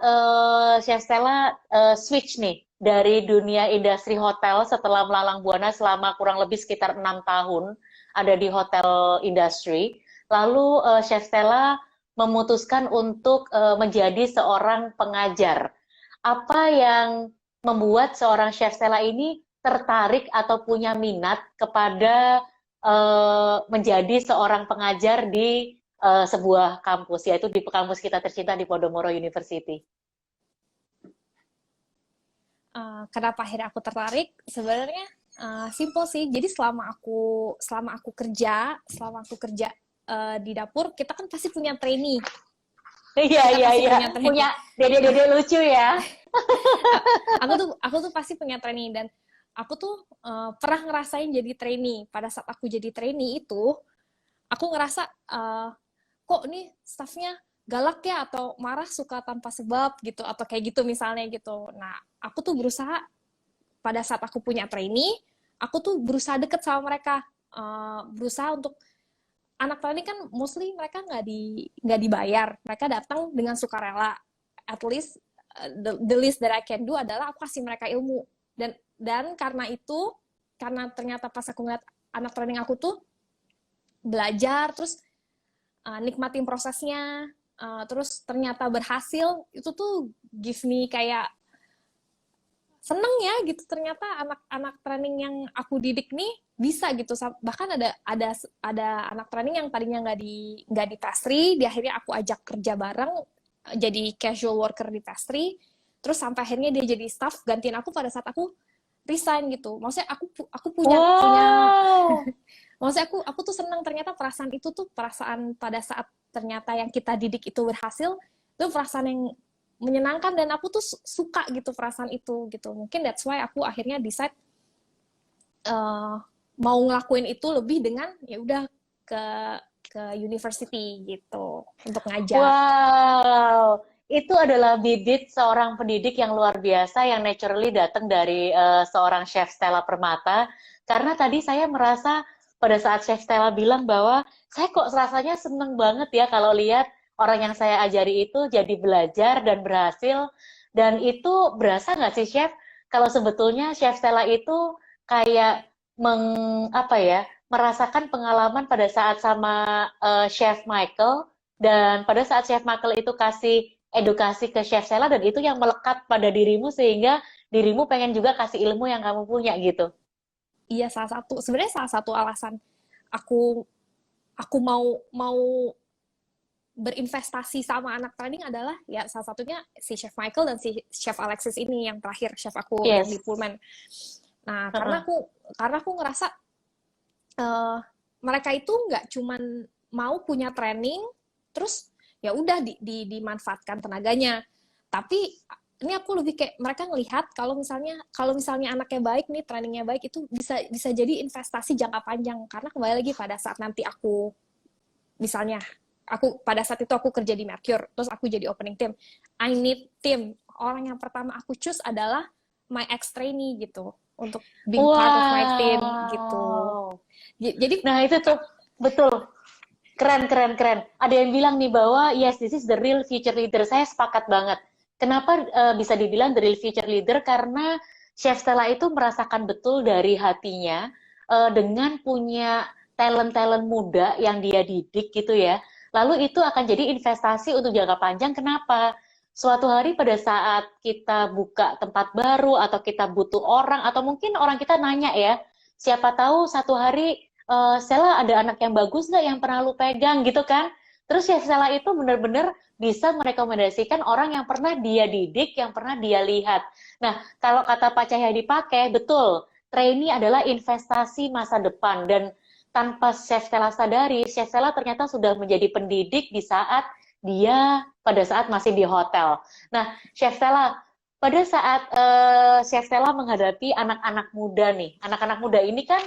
[SPEAKER 1] Chef Stella switch nih dari dunia industri hotel setelah melalang buana selama kurang lebih sekitar 6 tahun ada di hotel industri, lalu Chef Stella memutuskan untuk menjadi seorang pengajar. Apa yang membuat seorang Chef Stella ini tertarik atau punya minat kepada menjadi seorang pengajar di sebuah kampus, yaitu di kampus kita tercinta di Podomoro University?
[SPEAKER 2] Kenapa akhirnya aku tertarik? Sebenarnya simple sih. Jadi selama aku kerja di dapur, kita kan pasti punya trainee.
[SPEAKER 1] Iya,
[SPEAKER 2] Kita
[SPEAKER 1] iya,
[SPEAKER 2] pasti
[SPEAKER 1] iya.
[SPEAKER 2] punya trainee.
[SPEAKER 1] Punya dede-dede lucu ya.
[SPEAKER 2] aku tuh pasti punya trainee, dan aku tuh pernah ngerasain jadi trainee. Pada saat aku jadi trainee itu, aku ngerasa kok nih staffnya galak ya, atau marah suka tanpa sebab gitu, atau kayak gitu misalnya gitu. Nah, aku tuh berusaha pada saat aku punya trainee, aku tuh berusaha deket sama mereka, berusaha untuk anak training kan mostly mereka nggak dibayar, mereka datang dengan sukarela. At least the least that I can do adalah aku kasih mereka ilmu. Dan karena itu, karena ternyata pas aku ngeliat anak training aku tuh belajar, terus nikmatin prosesnya, terus ternyata berhasil, itu tuh give me kayak seneng ya gitu, ternyata anak-anak training yang aku didik nih bisa gitu. Bahkan ada anak training yang tadinya nggak di pastry, di akhirnya aku ajak kerja bareng jadi casual worker di pastry, terus sampai akhirnya dia jadi staff gantiin aku pada saat aku resign gitu. Maksudnya aku punya
[SPEAKER 1] Wow.
[SPEAKER 2] maksudnya aku tuh seneng, ternyata perasaan itu tuh perasaan pada saat ternyata yang kita didik itu berhasil, itu perasaan yang menyenangkan, dan aku tuh suka gitu perasaan itu gitu. Mungkin that's why aku akhirnya decide mau ngelakuin itu lebih dengan ya udah ke university gitu untuk ngajar.
[SPEAKER 1] Wow, itu adalah bibit seorang pendidik yang luar biasa yang naturally datang dari seorang Chef Stella Permata. Karena tadi saya merasa pada saat Chef Stella bilang bahwa saya kok rasanya seneng banget ya kalau lihat orang yang saya ajari itu jadi belajar dan berhasil. Dan itu berasa nggak sih Chef, kalau sebetulnya Chef Stella itu kayak apa ya, merasakan pengalaman pada saat sama Chef Michael, dan pada saat Chef Michael itu kasih edukasi ke Chef Stella, dan itu yang melekat pada dirimu sehingga dirimu pengen juga kasih ilmu yang kamu punya gitu.
[SPEAKER 2] Iya, sebenarnya salah satu alasan aku aku mau berinvestasi sama anak training adalah ya salah satunya si Chef Michael dan si Chef Alexis ini, yang terakhir chef aku yang di
[SPEAKER 1] Yes.
[SPEAKER 2] Pullman. Nah, karena
[SPEAKER 1] Heeh.
[SPEAKER 2] aku ngerasa mereka itu nggak cuman mau punya training terus ya udah dimanfaatkan tenaganya, tapi ini aku lebih kayak mereka ngelihat kalau misalnya anaknya baik nih, trainingnya baik, itu bisa jadi investasi jangka panjang. Karena kembali lagi pada saat nanti misalnya pada saat itu aku kerja di Mercure, terus aku jadi opening team, I need team. Orang yang pertama aku choose adalah my ex trainee gitu, untuk being part of my team gitu.
[SPEAKER 1] Wow.
[SPEAKER 2] Jadi
[SPEAKER 1] Nah, itu tuh betul. Keren, keren, keren. Ada yang bilang nih bahwa yes, this is the real future leader. Saya sepakat banget. Kenapa bisa dibilang the real future leader? Karena Chef Stella itu merasakan betul dari hatinya dengan punya talent-talent muda yang dia didik gitu ya. Lalu itu akan jadi investasi untuk jangka panjang. Kenapa? Suatu hari pada saat kita buka tempat baru atau kita butuh orang, atau mungkin orang kita nanya ya, siapa tahu satu hari Stella ada anak yang bagus nggak yang pernah lu pegang gitu kan? Terus ya Stella itu benar-benar bisa merekomendasikan orang yang pernah dia didik, yang pernah dia lihat. Nah, kalau kata Pak Cahyadi pakai, betul, trainee adalah investasi masa depan. Dan tanpa Chef Stella sadari, Chef Stella ternyata sudah menjadi pendidik di saat dia pada saat masih di hotel. Nah, Chef Stella, pada saat Chef Stella menghadapi anak-anak muda nih, anak-anak muda ini kan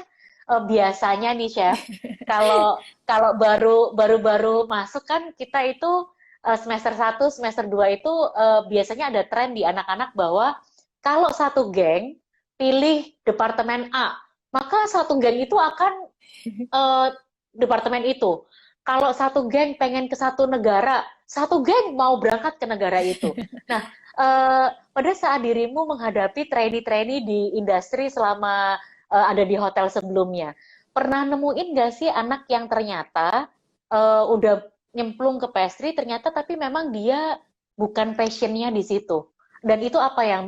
[SPEAKER 1] biasanya nih Chef, kalau kalau baru masuk kan kita itu semester 1, semester 2 itu biasanya ada tren di anak-anak bahwa kalau satu geng pilih departemen A, maka satu geng itu akan uh, departemen itu. Kalau satu geng pengen ke satu negara, satu geng mau berangkat ke negara itu. Nah, pada saat dirimu menghadapi trainee-trainee di industri selama ada di hotel sebelumnya, pernah nemuin gak sih anak yang ternyata udah nyemplung ke pastry, ternyata tapi memang dia bukan passionnya di situ? Dan itu apa yang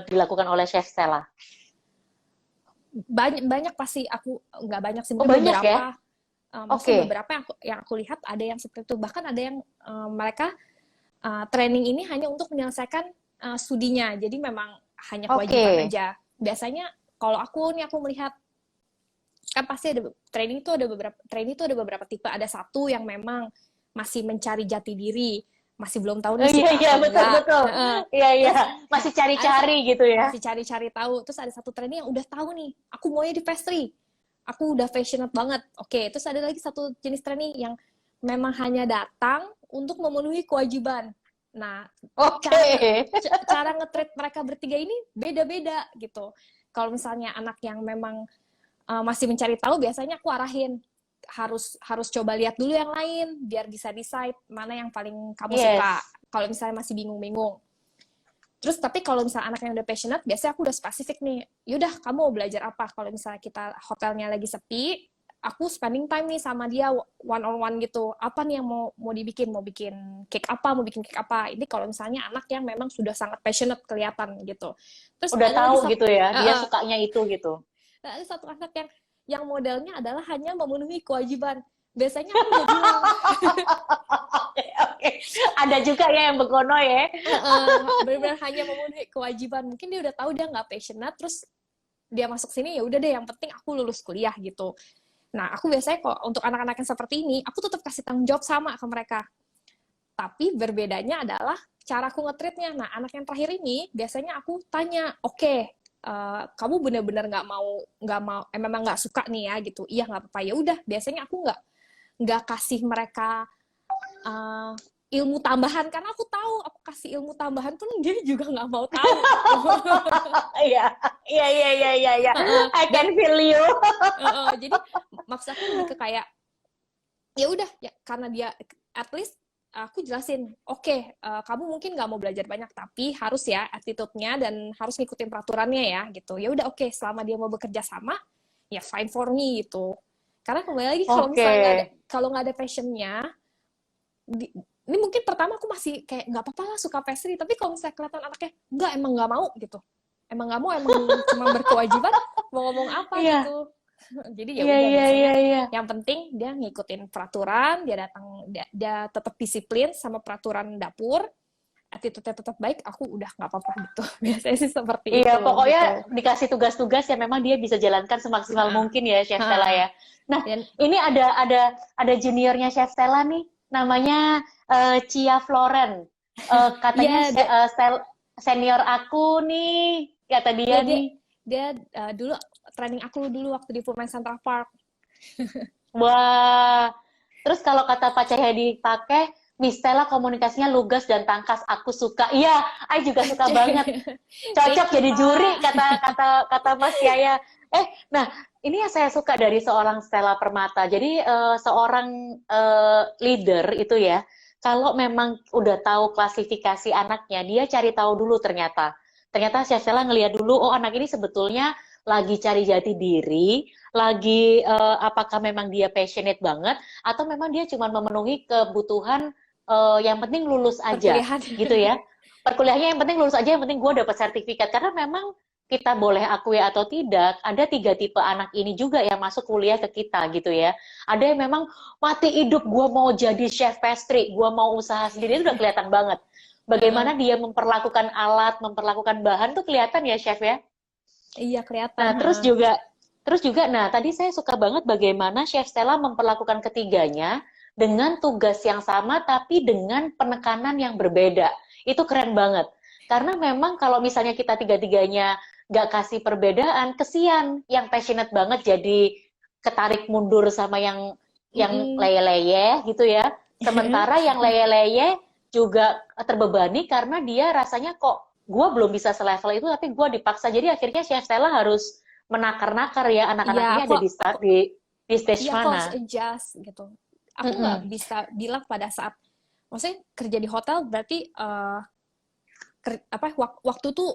[SPEAKER 1] dilakukan oleh Chef Stella?
[SPEAKER 2] banyak pasti, aku nggak banyak sih,
[SPEAKER 1] Oh
[SPEAKER 2] mungkin
[SPEAKER 1] banyak ya?
[SPEAKER 2] beberapa.
[SPEAKER 1] Oke.
[SPEAKER 2] Maksudnya beberapa yang aku lihat ada yang seperti itu. Bahkan ada yang mereka training ini hanya untuk menyelesaikan studinya, jadi memang hanya kewajiban
[SPEAKER 1] Oke.
[SPEAKER 2] aja. Biasanya kalau aku melihat, kan pasti ada training itu ada beberapa tipe. Ada satu yang memang masih mencari jati diri, masih belum tahu nih
[SPEAKER 1] Iya
[SPEAKER 2] suka
[SPEAKER 1] iya
[SPEAKER 2] atau
[SPEAKER 1] betul
[SPEAKER 2] enggak.
[SPEAKER 1] betul. Iya iya, masih
[SPEAKER 2] Ada
[SPEAKER 1] cari-cari gitu ya.
[SPEAKER 2] masih cari-cari tahu. Terus ada satu trainee yang udah tahu nih, aku maunya di pastry. Aku udah passionate banget. Oke, terus ada lagi satu jenis trainee yang memang hanya datang untuk memenuhi kewajiban. Nah,
[SPEAKER 1] Oke.
[SPEAKER 2] cara nge-treat mereka bertiga ini beda-beda gitu. Kalau misalnya anak yang memang masih mencari tahu, biasanya aku arahin harus coba lihat dulu yang lain biar bisa decide mana yang paling kamu suka.
[SPEAKER 1] Yes.
[SPEAKER 2] Kalau misalnya masih bingung-bingung. Terus tapi kalau misalnya anak yang udah passionate, biasanya aku udah spesifik nih. Yaudah, kamu mau belajar apa? Kalau misalnya kita hotelnya lagi sepi, aku spending time nih sama dia one on one gitu. Apa nih yang mau dibikin? Mau bikin cake apa? Mau bikin cake apa? Ini kalau misalnya anak yang memang sudah sangat passionate kelihatan gitu. Terus
[SPEAKER 1] Udah
[SPEAKER 2] ada
[SPEAKER 1] tahu
[SPEAKER 2] lagi
[SPEAKER 1] gitu ya, dia sukanya itu gitu.
[SPEAKER 2] ada satu anak yang modelnya adalah hanya memenuhi kewajiban. Biasanya aku udah bilang,
[SPEAKER 1] Oke. Ada juga ya yang begono ya.
[SPEAKER 2] benar-benar hanya memenuhi kewajiban. Mungkin dia udah tahu dia nggak passionate, terus dia masuk sini, ya udah deh, yang penting aku lulus kuliah gitu. Nah, aku biasanya kok untuk anak-anak yang seperti ini, aku tetap kasih tanggung jawab sama ke mereka. Tapi berbedanya adalah cara aku nge-treatnya. Nah, anak yang terakhir ini biasanya aku tanya, oke, kamu benar-benar nggak mau, memang nggak suka nih ya gitu. Iya nggak apa-apa, ya udah. Biasanya aku nggak kasih mereka uh, ilmu tambahan, karena aku tahu aku kasih ilmu tambahan pun dia juga nggak mau tahu.
[SPEAKER 1] Iya, iya, iya, iya, iya, iya. I can feel you.
[SPEAKER 2] Jadi maksud aku lebih ke kayak ya udah ya, karena dia at least aku jelasin, oke, kamu mungkin nggak mau belajar banyak, tapi harus ya attitude-nya dan harus ngikutin peraturannya ya gitu. Ya udah oke, selama dia mau bekerja sama, ya fine for me gitu. Karena kembali lagi kalau misalnya nggak ada passionnya, ini mungkin pertama aku masih kayak nggak apa-apa lah suka pastry, tapi kalau misalnya kelihatan anaknya nggak, emang nggak mau gitu, emang nggak mau, emang cuma berkewajiban, mau ngomong apa gitu. Jadi ya udah, biasanya yang penting dia ngikutin peraturan, dia datang, dia tetap disiplin sama peraturan dapur, attitude-nya tetap baik, aku udah nggak apa-apa gitu. Biasanya sih seperti itu.
[SPEAKER 1] Iya, pokoknya
[SPEAKER 2] gitu.
[SPEAKER 1] dikasih tugas-tugas yang memang dia bisa jalankan semaksimal mungkin ya, Chef Stella ya. Nah, ini ada juniornya Chef Stella nih, namanya Chia Floren. Katanya senior aku nih, kata dia nih.
[SPEAKER 2] Dia dulu training aku dulu waktu di Pullman Central Park.
[SPEAKER 1] Wah, terus kalau kata Pak Cahyadi pakai, Miss Stella komunikasinya lugas dan tangkas. Aku suka. Iya, I juga suka banget. Cocok jadi juri, kata Mas Yaya. Nah, ini yang saya suka dari seorang Stella Permata. Jadi seorang leader itu ya, kalau memang udah tahu klasifikasi anaknya, dia cari tahu dulu ternyata. Ternyata Chef Stella ngelihat dulu, oh anak ini sebetulnya lagi cari jati diri, lagi apakah memang dia passionate banget, atau memang dia cuma memenuhi kebutuhan yang penting lulus aja, gitu ya. Perkuliahannya yang penting lulus aja, yang penting gue dapat sertifikat. Karena memang kita boleh akui atau tidak, ada 3 tipe anak ini juga yang masuk kuliah ke kita gitu ya. Ada yang memang mati hidup, gue mau jadi chef pastry, gue mau usaha sendiri, itu udah kelihatan banget. Bagaimana dia memperlakukan alat, memperlakukan bahan tuh kelihatan ya chef ya.
[SPEAKER 2] Iya, kelihatan.
[SPEAKER 1] Nah, terus juga, nah tadi saya suka banget bagaimana Chef Stella memperlakukan ketiganya dengan tugas yang sama tapi dengan penekanan yang berbeda. Itu keren banget. Karena memang kalau misalnya kita tiga-tiganya nggak kasih perbedaan, kesian yang passionate banget jadi ketarik mundur sama yang leye-leye gitu ya. Sementara yang leye-leye juga terbebani karena dia rasanya kok gue belum bisa selevel itu, tapi gue dipaksa. Jadi akhirnya Chef Stella harus menakar-nakar ya anak-anak ini ada di stage mana.
[SPEAKER 2] Adjust gitu. Aku nggak bisa bilang pada saat, maksudnya kerja di hotel berarti waktu tuh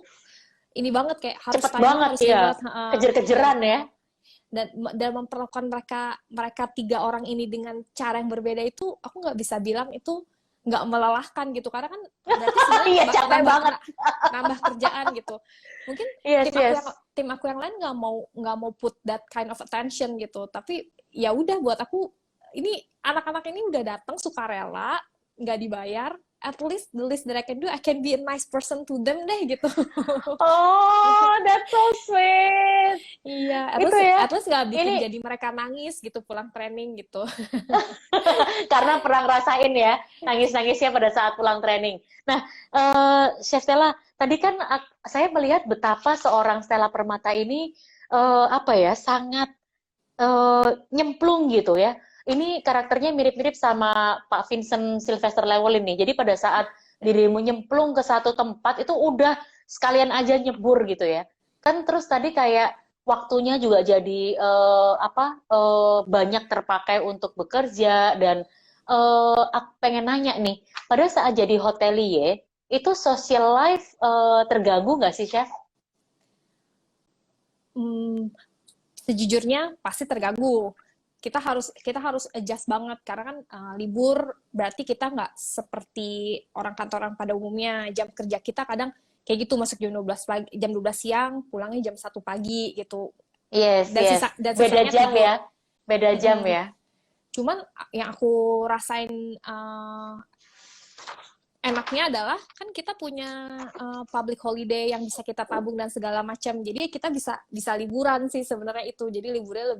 [SPEAKER 2] ini banget, kayak harus
[SPEAKER 1] cepet banget ya, kejar-kejaran ya.
[SPEAKER 2] Dan memperlakukan mereka 3 orang ini dengan cara yang berbeda itu, aku nggak bisa bilang itu nggak melelahkan gitu, karena kan berarti sebenarnya
[SPEAKER 1] capek banget,
[SPEAKER 2] nambah kerjaan gitu. Mungkin tim aku yang lain nggak mau put that kind of attention gitu, tapi ya udah, buat aku ini anak-anak ini udah datang sukarela, nggak dibayar, at least the least that I can do, I can be a nice person to them deh gitu.
[SPEAKER 1] Oh, that's so sweet.
[SPEAKER 2] Iya,
[SPEAKER 1] Itu ya.
[SPEAKER 2] at least nggak bikin
[SPEAKER 1] Ini
[SPEAKER 2] jadi mereka nangis gitu pulang training gitu.
[SPEAKER 1] karena pernah ngerasain ya nangis-nangisnya pada saat pulang training. Nah, Chef Stella, tadi kan saya melihat betapa seorang Stella Permata ini apa ya sangat nyemplung gitu ya. Ini karakternya mirip-mirip sama Pak Vincent Sylvester Llewellyn nih. Jadi pada saat dirimu nyemplung ke satu tempat itu udah sekalian aja nyebur gitu ya. Kan terus tadi kayak waktunya juga jadi banyak terpakai untuk bekerja dan aku pengen nanya nih, pada saat jadi hotelier itu social life terganggu nggak sih, Chef?
[SPEAKER 2] Hmm, sejujurnya pasti terganggu. Kita harus adjust banget karena kan libur berarti kita nggak seperti orang kantoran pada umumnya. Jam kerja kita kadang kayak gitu, masuk jam 12 pagi, jam 12 siang, pulangnya jam 1 pagi gitu.
[SPEAKER 1] Yes,
[SPEAKER 2] Dan
[SPEAKER 1] yes.
[SPEAKER 2] dan
[SPEAKER 1] Beda
[SPEAKER 2] sisanya
[SPEAKER 1] jam
[SPEAKER 2] tidur.
[SPEAKER 1] ya. Beda jam
[SPEAKER 2] Mm-mm.
[SPEAKER 1] ya.
[SPEAKER 2] Cuman yang aku rasain enaknya adalah kan kita punya public holiday yang bisa kita tabung dan segala macam. Jadi kita bisa liburan sih sebenarnya itu. Jadi liburnya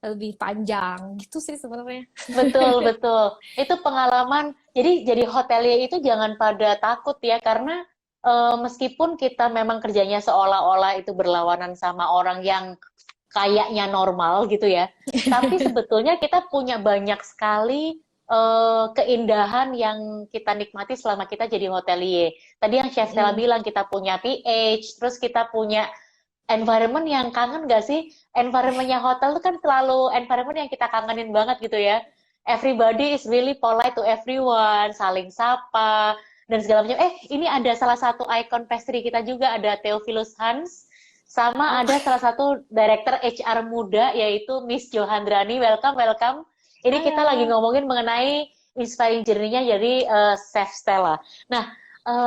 [SPEAKER 2] lebih panjang gitu sih sebenarnya.
[SPEAKER 1] Betul, betul. Itu pengalaman. Jadi hotelier itu jangan pada takut ya, karena meskipun kita memang kerjanya seolah-olah itu berlawanan sama orang yang kayaknya normal gitu ya, tapi sebetulnya kita punya banyak sekali keindahan yang kita nikmati selama kita jadi hotelier. Tadi yang Chef Stella
[SPEAKER 2] Mm.
[SPEAKER 1] bilang kita punya PH, terus kita punya environment yang kangen gak sih? Environmentnya hotel itu kan selalu environment yang kita kangenin banget gitu ya. Everybody is really polite to everyone, saling sapa, dan segala macam. Ini ada salah satu ikon pastry kita juga, ada Theophilus Hans, sama
[SPEAKER 2] Oh,
[SPEAKER 1] ada salah satu director HR muda, yaitu Miss Johandrani. Welcome, welcome. Ini kita lagi
[SPEAKER 2] halo.
[SPEAKER 1] ngomongin mengenai inspiring journey-nya jadi Chef Stella. Nah,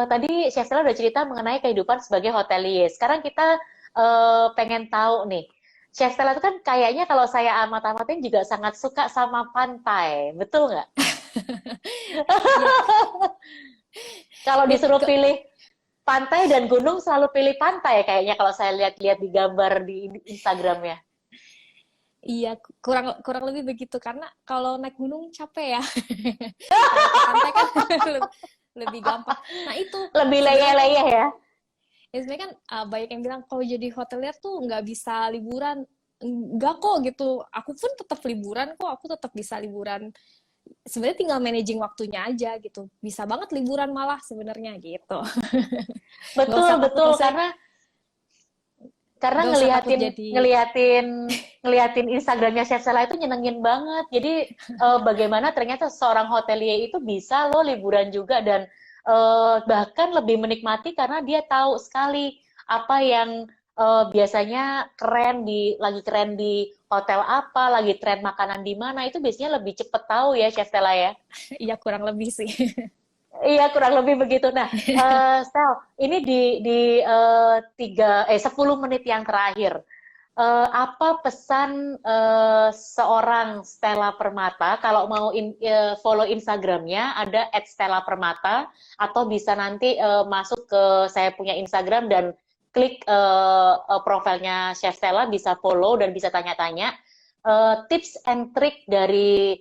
[SPEAKER 1] tadi Chef Stella udah cerita mengenai kehidupan sebagai hotelier. Sekarang kita pengen tahu nih, Chef Stella itu kan kayaknya kalau saya amat-amatin juga sangat suka sama pantai, betul nggak?
[SPEAKER 2] Iya,
[SPEAKER 1] Kalau
[SPEAKER 2] ya,
[SPEAKER 1] disuruh pilih pantai dan gunung, selalu pilih pantai kayaknya kalau saya lihat-lihat di gambar di Instagramnya.
[SPEAKER 2] iya, kurang kurang lebih begitu karena kalau naik gunung capek ya. Kalau ke pantai kan lebih gampang. Nah itu
[SPEAKER 1] Lebih
[SPEAKER 2] sebenarnya kan,
[SPEAKER 1] leyeh-leyeh ya.
[SPEAKER 2] ya sebenarnya kan banyak yang bilang kalau jadi hotelier tuh nggak bisa liburan. Enggak kok gitu. Aku pun tetap liburan kok. Aku tetap bisa liburan. Sebenarnya tinggal managing waktunya aja gitu. Bisa banget liburan malah sebenarnya gitu. Nggak
[SPEAKER 1] Betul,
[SPEAKER 2] usah takut
[SPEAKER 1] betul.
[SPEAKER 2] maksudnya.
[SPEAKER 1] Karena
[SPEAKER 2] Nggak usah takut
[SPEAKER 1] ngeliatin
[SPEAKER 2] jadi.
[SPEAKER 1] ngeliatin ngeliatin Instagramnya Chef Sela itu nyenengin banget. Jadi bagaimana ternyata seorang hotelier itu bisa loh liburan juga dan bahkan lebih menikmati karena dia tahu sekali apa yang biasanya lagi keren di hotel apa, lagi tren makanan di mana, itu biasanya lebih cepet tahu ya Chef Stella ya.
[SPEAKER 2] Ya kurang lebih sih.
[SPEAKER 1] Iya, kurang lebih begitu. Nah, Stel, ini di 10 menit yang terakhir, apa pesan seorang Stella Permata kalau mau follow Instagramnya ada @stellapermata atau bisa nanti masuk ke saya punya Instagram dan klik profilnya Chef Stella, bisa follow dan bisa tanya-tanya tips and trick dari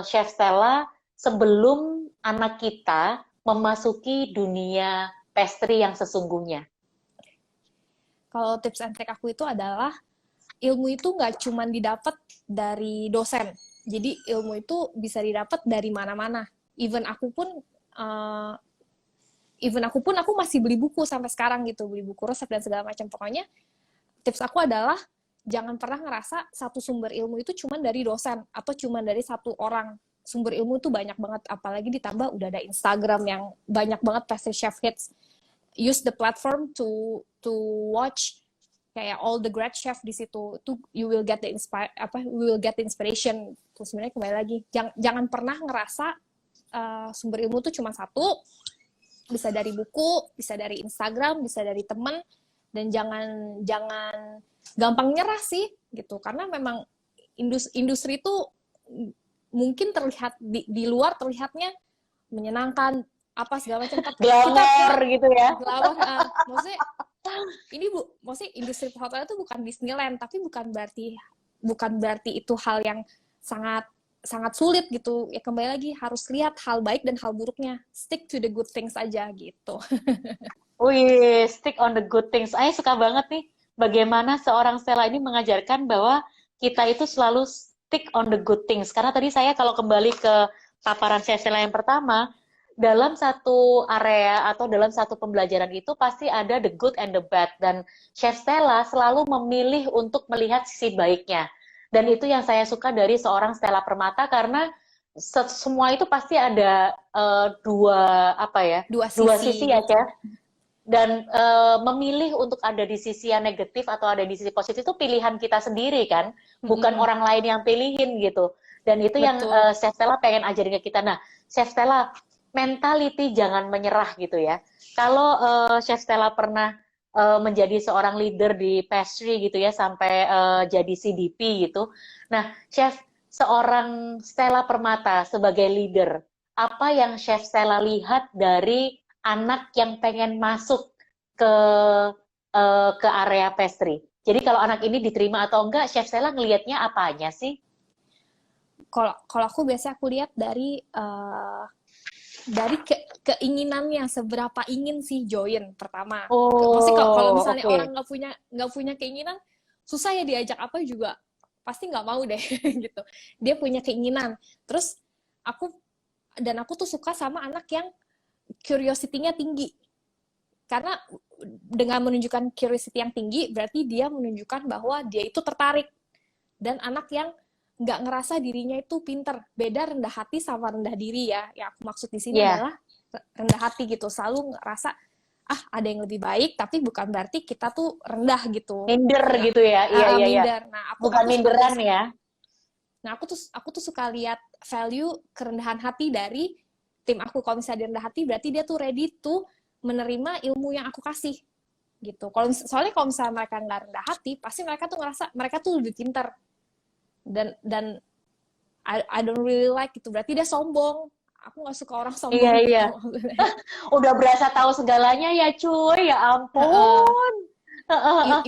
[SPEAKER 1] Chef Stella sebelum anak kita memasuki dunia pastry yang sesungguhnya.
[SPEAKER 2] Kalau tips and trick aku itu adalah ilmu itu nggak cuma didapat dari dosen. Jadi ilmu itu bisa didapat dari mana-mana. Even aku pun uh, aku masih beli buku sampai sekarang gitu, beli buku resep dan segala macam. Pokoknya tips aku adalah jangan pernah ngerasa satu sumber ilmu itu cuma dari dosen atau cuma dari satu orang. Sumber ilmu itu banyak banget, apalagi ditambah udah ada Instagram yang banyak banget pastry chef hits. Use the platform to watch kayak all the great chef di situ. Tuh you will get the inspiration. Terus sebenarnya kembali lagi, jangan pernah ngerasa sumber ilmu itu cuma satu. Bisa dari buku, bisa dari Instagram, bisa dari temen, dan jangan gampang nyerah sih gitu, karena memang industri itu mungkin terlihat di luar terlihatnya menyenangkan, apa segala macam. Tapi kita
[SPEAKER 1] Glamour gitu ya.
[SPEAKER 2] glamor, maksudnya ini maksudnya industri hotel itu bukan Disneyland, tapi bukan berarti itu hal yang sangat sangat sulit gitu. Ya kembali lagi harus lihat hal baik dan hal buruknya. Stick to the good things aja gitu.
[SPEAKER 1] Wih, stick on the good things. Saya suka banget nih bagaimana seorang Stella ini mengajarkan bahwa kita itu selalu stick on the good things. Karena tadi saya kalau kembali ke paparan saya Stella yang pertama, dalam satu area atau dalam satu pembelajaran itu pasti ada the good and the bad. Dan Chef Stella selalu memilih untuk melihat sisi baiknya. Dan itu yang saya suka dari seorang Stella Permata karena semua itu pasti ada dua apa ya,
[SPEAKER 2] Dua
[SPEAKER 1] dua sisi
[SPEAKER 2] sisi
[SPEAKER 1] ya,
[SPEAKER 2] gitu.
[SPEAKER 1] Chef. Dan memilih untuk ada di sisi yang negatif atau ada di sisi positif itu pilihan kita sendiri kan, bukan
[SPEAKER 2] Mm-mm,
[SPEAKER 1] orang lain yang pilihin gitu. Dan itu yang
[SPEAKER 2] betul.
[SPEAKER 1] Chef Stella pengen ajarin ke kita. Nah, Chef Stella, mentality jangan menyerah gitu ya. Kalau Chef Stella pernah menjadi seorang leader di pastry gitu ya, sampai jadi CDP gitu. Nah, Chef, seorang Stella Permata sebagai leader, apa yang Chef Stella lihat dari anak yang pengen masuk ke ke area pastry. Jadi kalau anak ini diterima atau enggak, Chef Stella ngelihatnya apanya sih?
[SPEAKER 2] Kalau aku biasanya aku lihat dari keinginannya, seberapa ingin sih join pertama. Maksudnya kalau
[SPEAKER 1] Oh,
[SPEAKER 2] misalnya
[SPEAKER 1] oke.
[SPEAKER 2] orang nggak punya keinginan, susah ya diajak apa juga pasti nggak mau deh gitu. Dia punya keinginan. Terus aku aku tuh suka sama anak yang curiosity-nya tinggi. Karena dengan menunjukkan curiosity yang tinggi, berarti dia menunjukkan bahwa dia itu tertarik. Dan anak yang nggak ngerasa dirinya itu pinter. Beda rendah hati sama rendah diri ya. Yang aku maksud di sini
[SPEAKER 1] Ya,
[SPEAKER 2] adalah rendah hati gitu. Selalu ngerasa, ada yang lebih baik, tapi bukan berarti kita tuh rendah gitu.
[SPEAKER 1] minder
[SPEAKER 2] Nggak,
[SPEAKER 1] gitu ya. Iya, iya, iya.
[SPEAKER 2] minder. Nah, aku
[SPEAKER 1] Bukan
[SPEAKER 2] aku suka
[SPEAKER 1] minderan ya.
[SPEAKER 2] Nah, aku tuh suka lihat value kerendahan hati dari tim aku. Kalau misalnya dia rendah hati, berarti dia tuh ready to menerima ilmu yang aku kasih gitu. Soalnya kalau misalnya mereka nggak rendah hati, pasti mereka tuh ngerasa mereka tuh lebih pintar dan I don't really like gitu. Berarti dia sombong. Aku nggak suka orang
[SPEAKER 1] Iya,
[SPEAKER 2] sombong
[SPEAKER 1] iya.
[SPEAKER 2] gitu.
[SPEAKER 1] Udah berasa tahu segalanya ya, cuy. Ya ampun.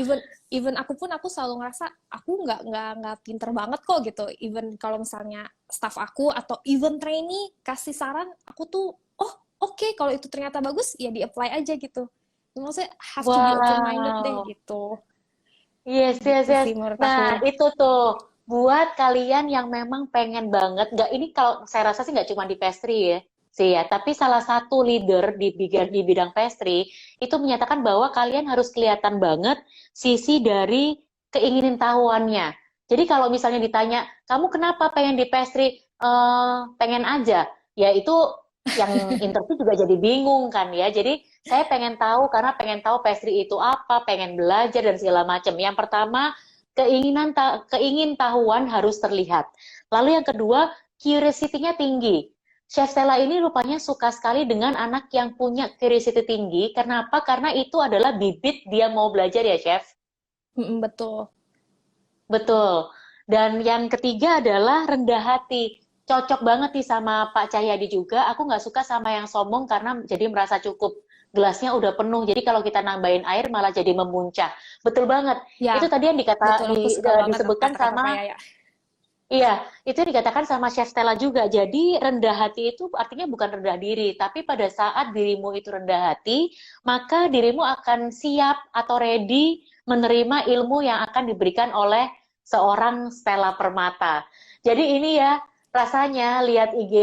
[SPEAKER 2] even even aku selalu ngerasa aku nggak pinter banget kok gitu. Even kalau misalnya staff aku atau even trainee kasih saran, aku tuh oke, kalau itu ternyata bagus ya di apply aja gitu. Maksudnya have to be open minded deh
[SPEAKER 1] Wow.
[SPEAKER 2] gitu.
[SPEAKER 1] Yes, yes,
[SPEAKER 2] Gitu
[SPEAKER 1] yes.
[SPEAKER 2] sih menurut aku.
[SPEAKER 1] Nah, itu tuh buat kalian yang memang pengen banget, nggak ini kalau saya rasa sih nggak cuma di pastry ya, sih ya, tapi salah satu leader di bidang pastry itu menyatakan bahwa kalian harus kelihatan banget sisi dari keingintahuannya. Jadi kalau misalnya ditanya, kamu kenapa pengen di pastry? Pengen aja. Ya itu yang interview juga jadi bingung kan ya. Jadi saya pengen tahu karena pengen tahu pastry itu apa, pengen belajar dan segala macam. Yang pertama, keingintahuan harus terlihat. Lalu yang kedua, curiosity-nya tinggi. Chef Stella ini rupanya suka sekali dengan anak yang punya curiosity tinggi. Kenapa? Karena itu adalah bibit dia mau belajar ya, Chef.
[SPEAKER 2] Betul.
[SPEAKER 1] Betul. Dan yang ketiga adalah rendah hati. Cocok banget nih sama Pak Cahyadi juga. Aku nggak suka sama yang sombong karena jadi merasa cukup. Gelasnya udah penuh. Jadi kalau kita nambahin air malah jadi memuncah. Betul banget.
[SPEAKER 2] Ya,
[SPEAKER 1] Itu tadi yang
[SPEAKER 2] betul, aku suka banget
[SPEAKER 1] disebutkan
[SPEAKER 2] kata-kata Pak
[SPEAKER 1] sama,
[SPEAKER 2] Yaya.
[SPEAKER 1] iya, itu yang dikatakan sama Chef Stella juga. Jadi rendah hati itu artinya bukan rendah diri, tapi pada saat dirimu itu rendah hati, maka dirimu akan siap atau ready menerima ilmu yang akan diberikan oleh seorang Stella Permata. Jadi ini ya, rasanya lihat IG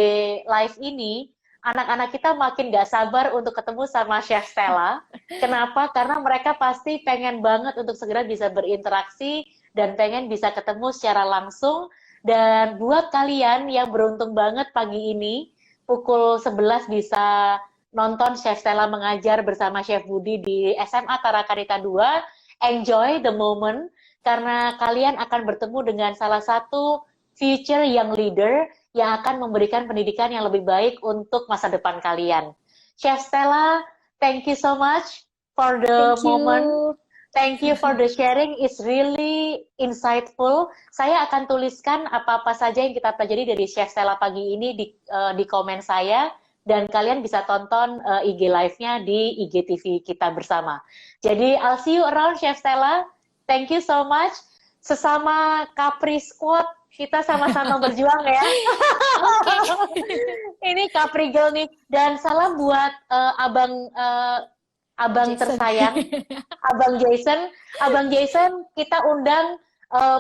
[SPEAKER 1] live ini, anak-anak kita makin gak sabar untuk ketemu sama Chef Stella. Kenapa? Karena mereka pasti pengen banget untuk segera bisa berinteraksi dan pengen bisa ketemu secara langsung. Dan buat kalian yang beruntung banget pagi ini, pukul 11 bisa nonton Chef Stella mengajar bersama Chef Budi di SMA Tarakanita 2. Enjoy the moment, karena kalian akan bertemu dengan salah satu future young leader yang akan memberikan pendidikan yang lebih baik untuk masa depan kalian. Chef Stella, thank you so much for the
[SPEAKER 2] Thank
[SPEAKER 1] moment.
[SPEAKER 2] you.
[SPEAKER 1] Thank you for the sharing, it's really insightful. Saya akan tuliskan apa-apa saja yang kita pelajari dari Chef Stella pagi ini di komen saya. dan kalian bisa tonton IG live-nya di IGTV kita bersama. Jadi I'll see you around, Chef Stella. Thank you so much. Sesama Capri Squad, kita sama-sama berjuang ya. Ini Capri Girl nih. Dan salam buat abang
[SPEAKER 2] Jason.
[SPEAKER 1] tersayang, Abang Jason. Abang Jason, kita undang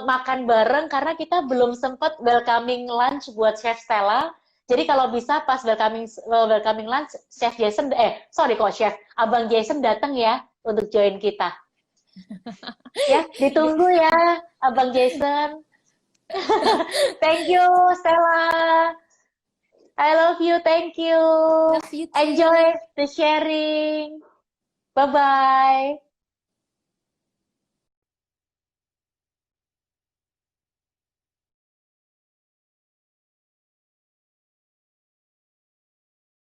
[SPEAKER 1] makan bareng karena kita belum sempat welcoming lunch buat Chef Stella. Jadi kalau bisa pas welcoming lunch, Chef Jason, Chef, Abang Jason datang ya untuk join kita. Ya, ditunggu ya, Abang Jason. Thank you, Stella. I love you, thank you.
[SPEAKER 2] Love you too.
[SPEAKER 1] Enjoy the sharing. Bye-bye.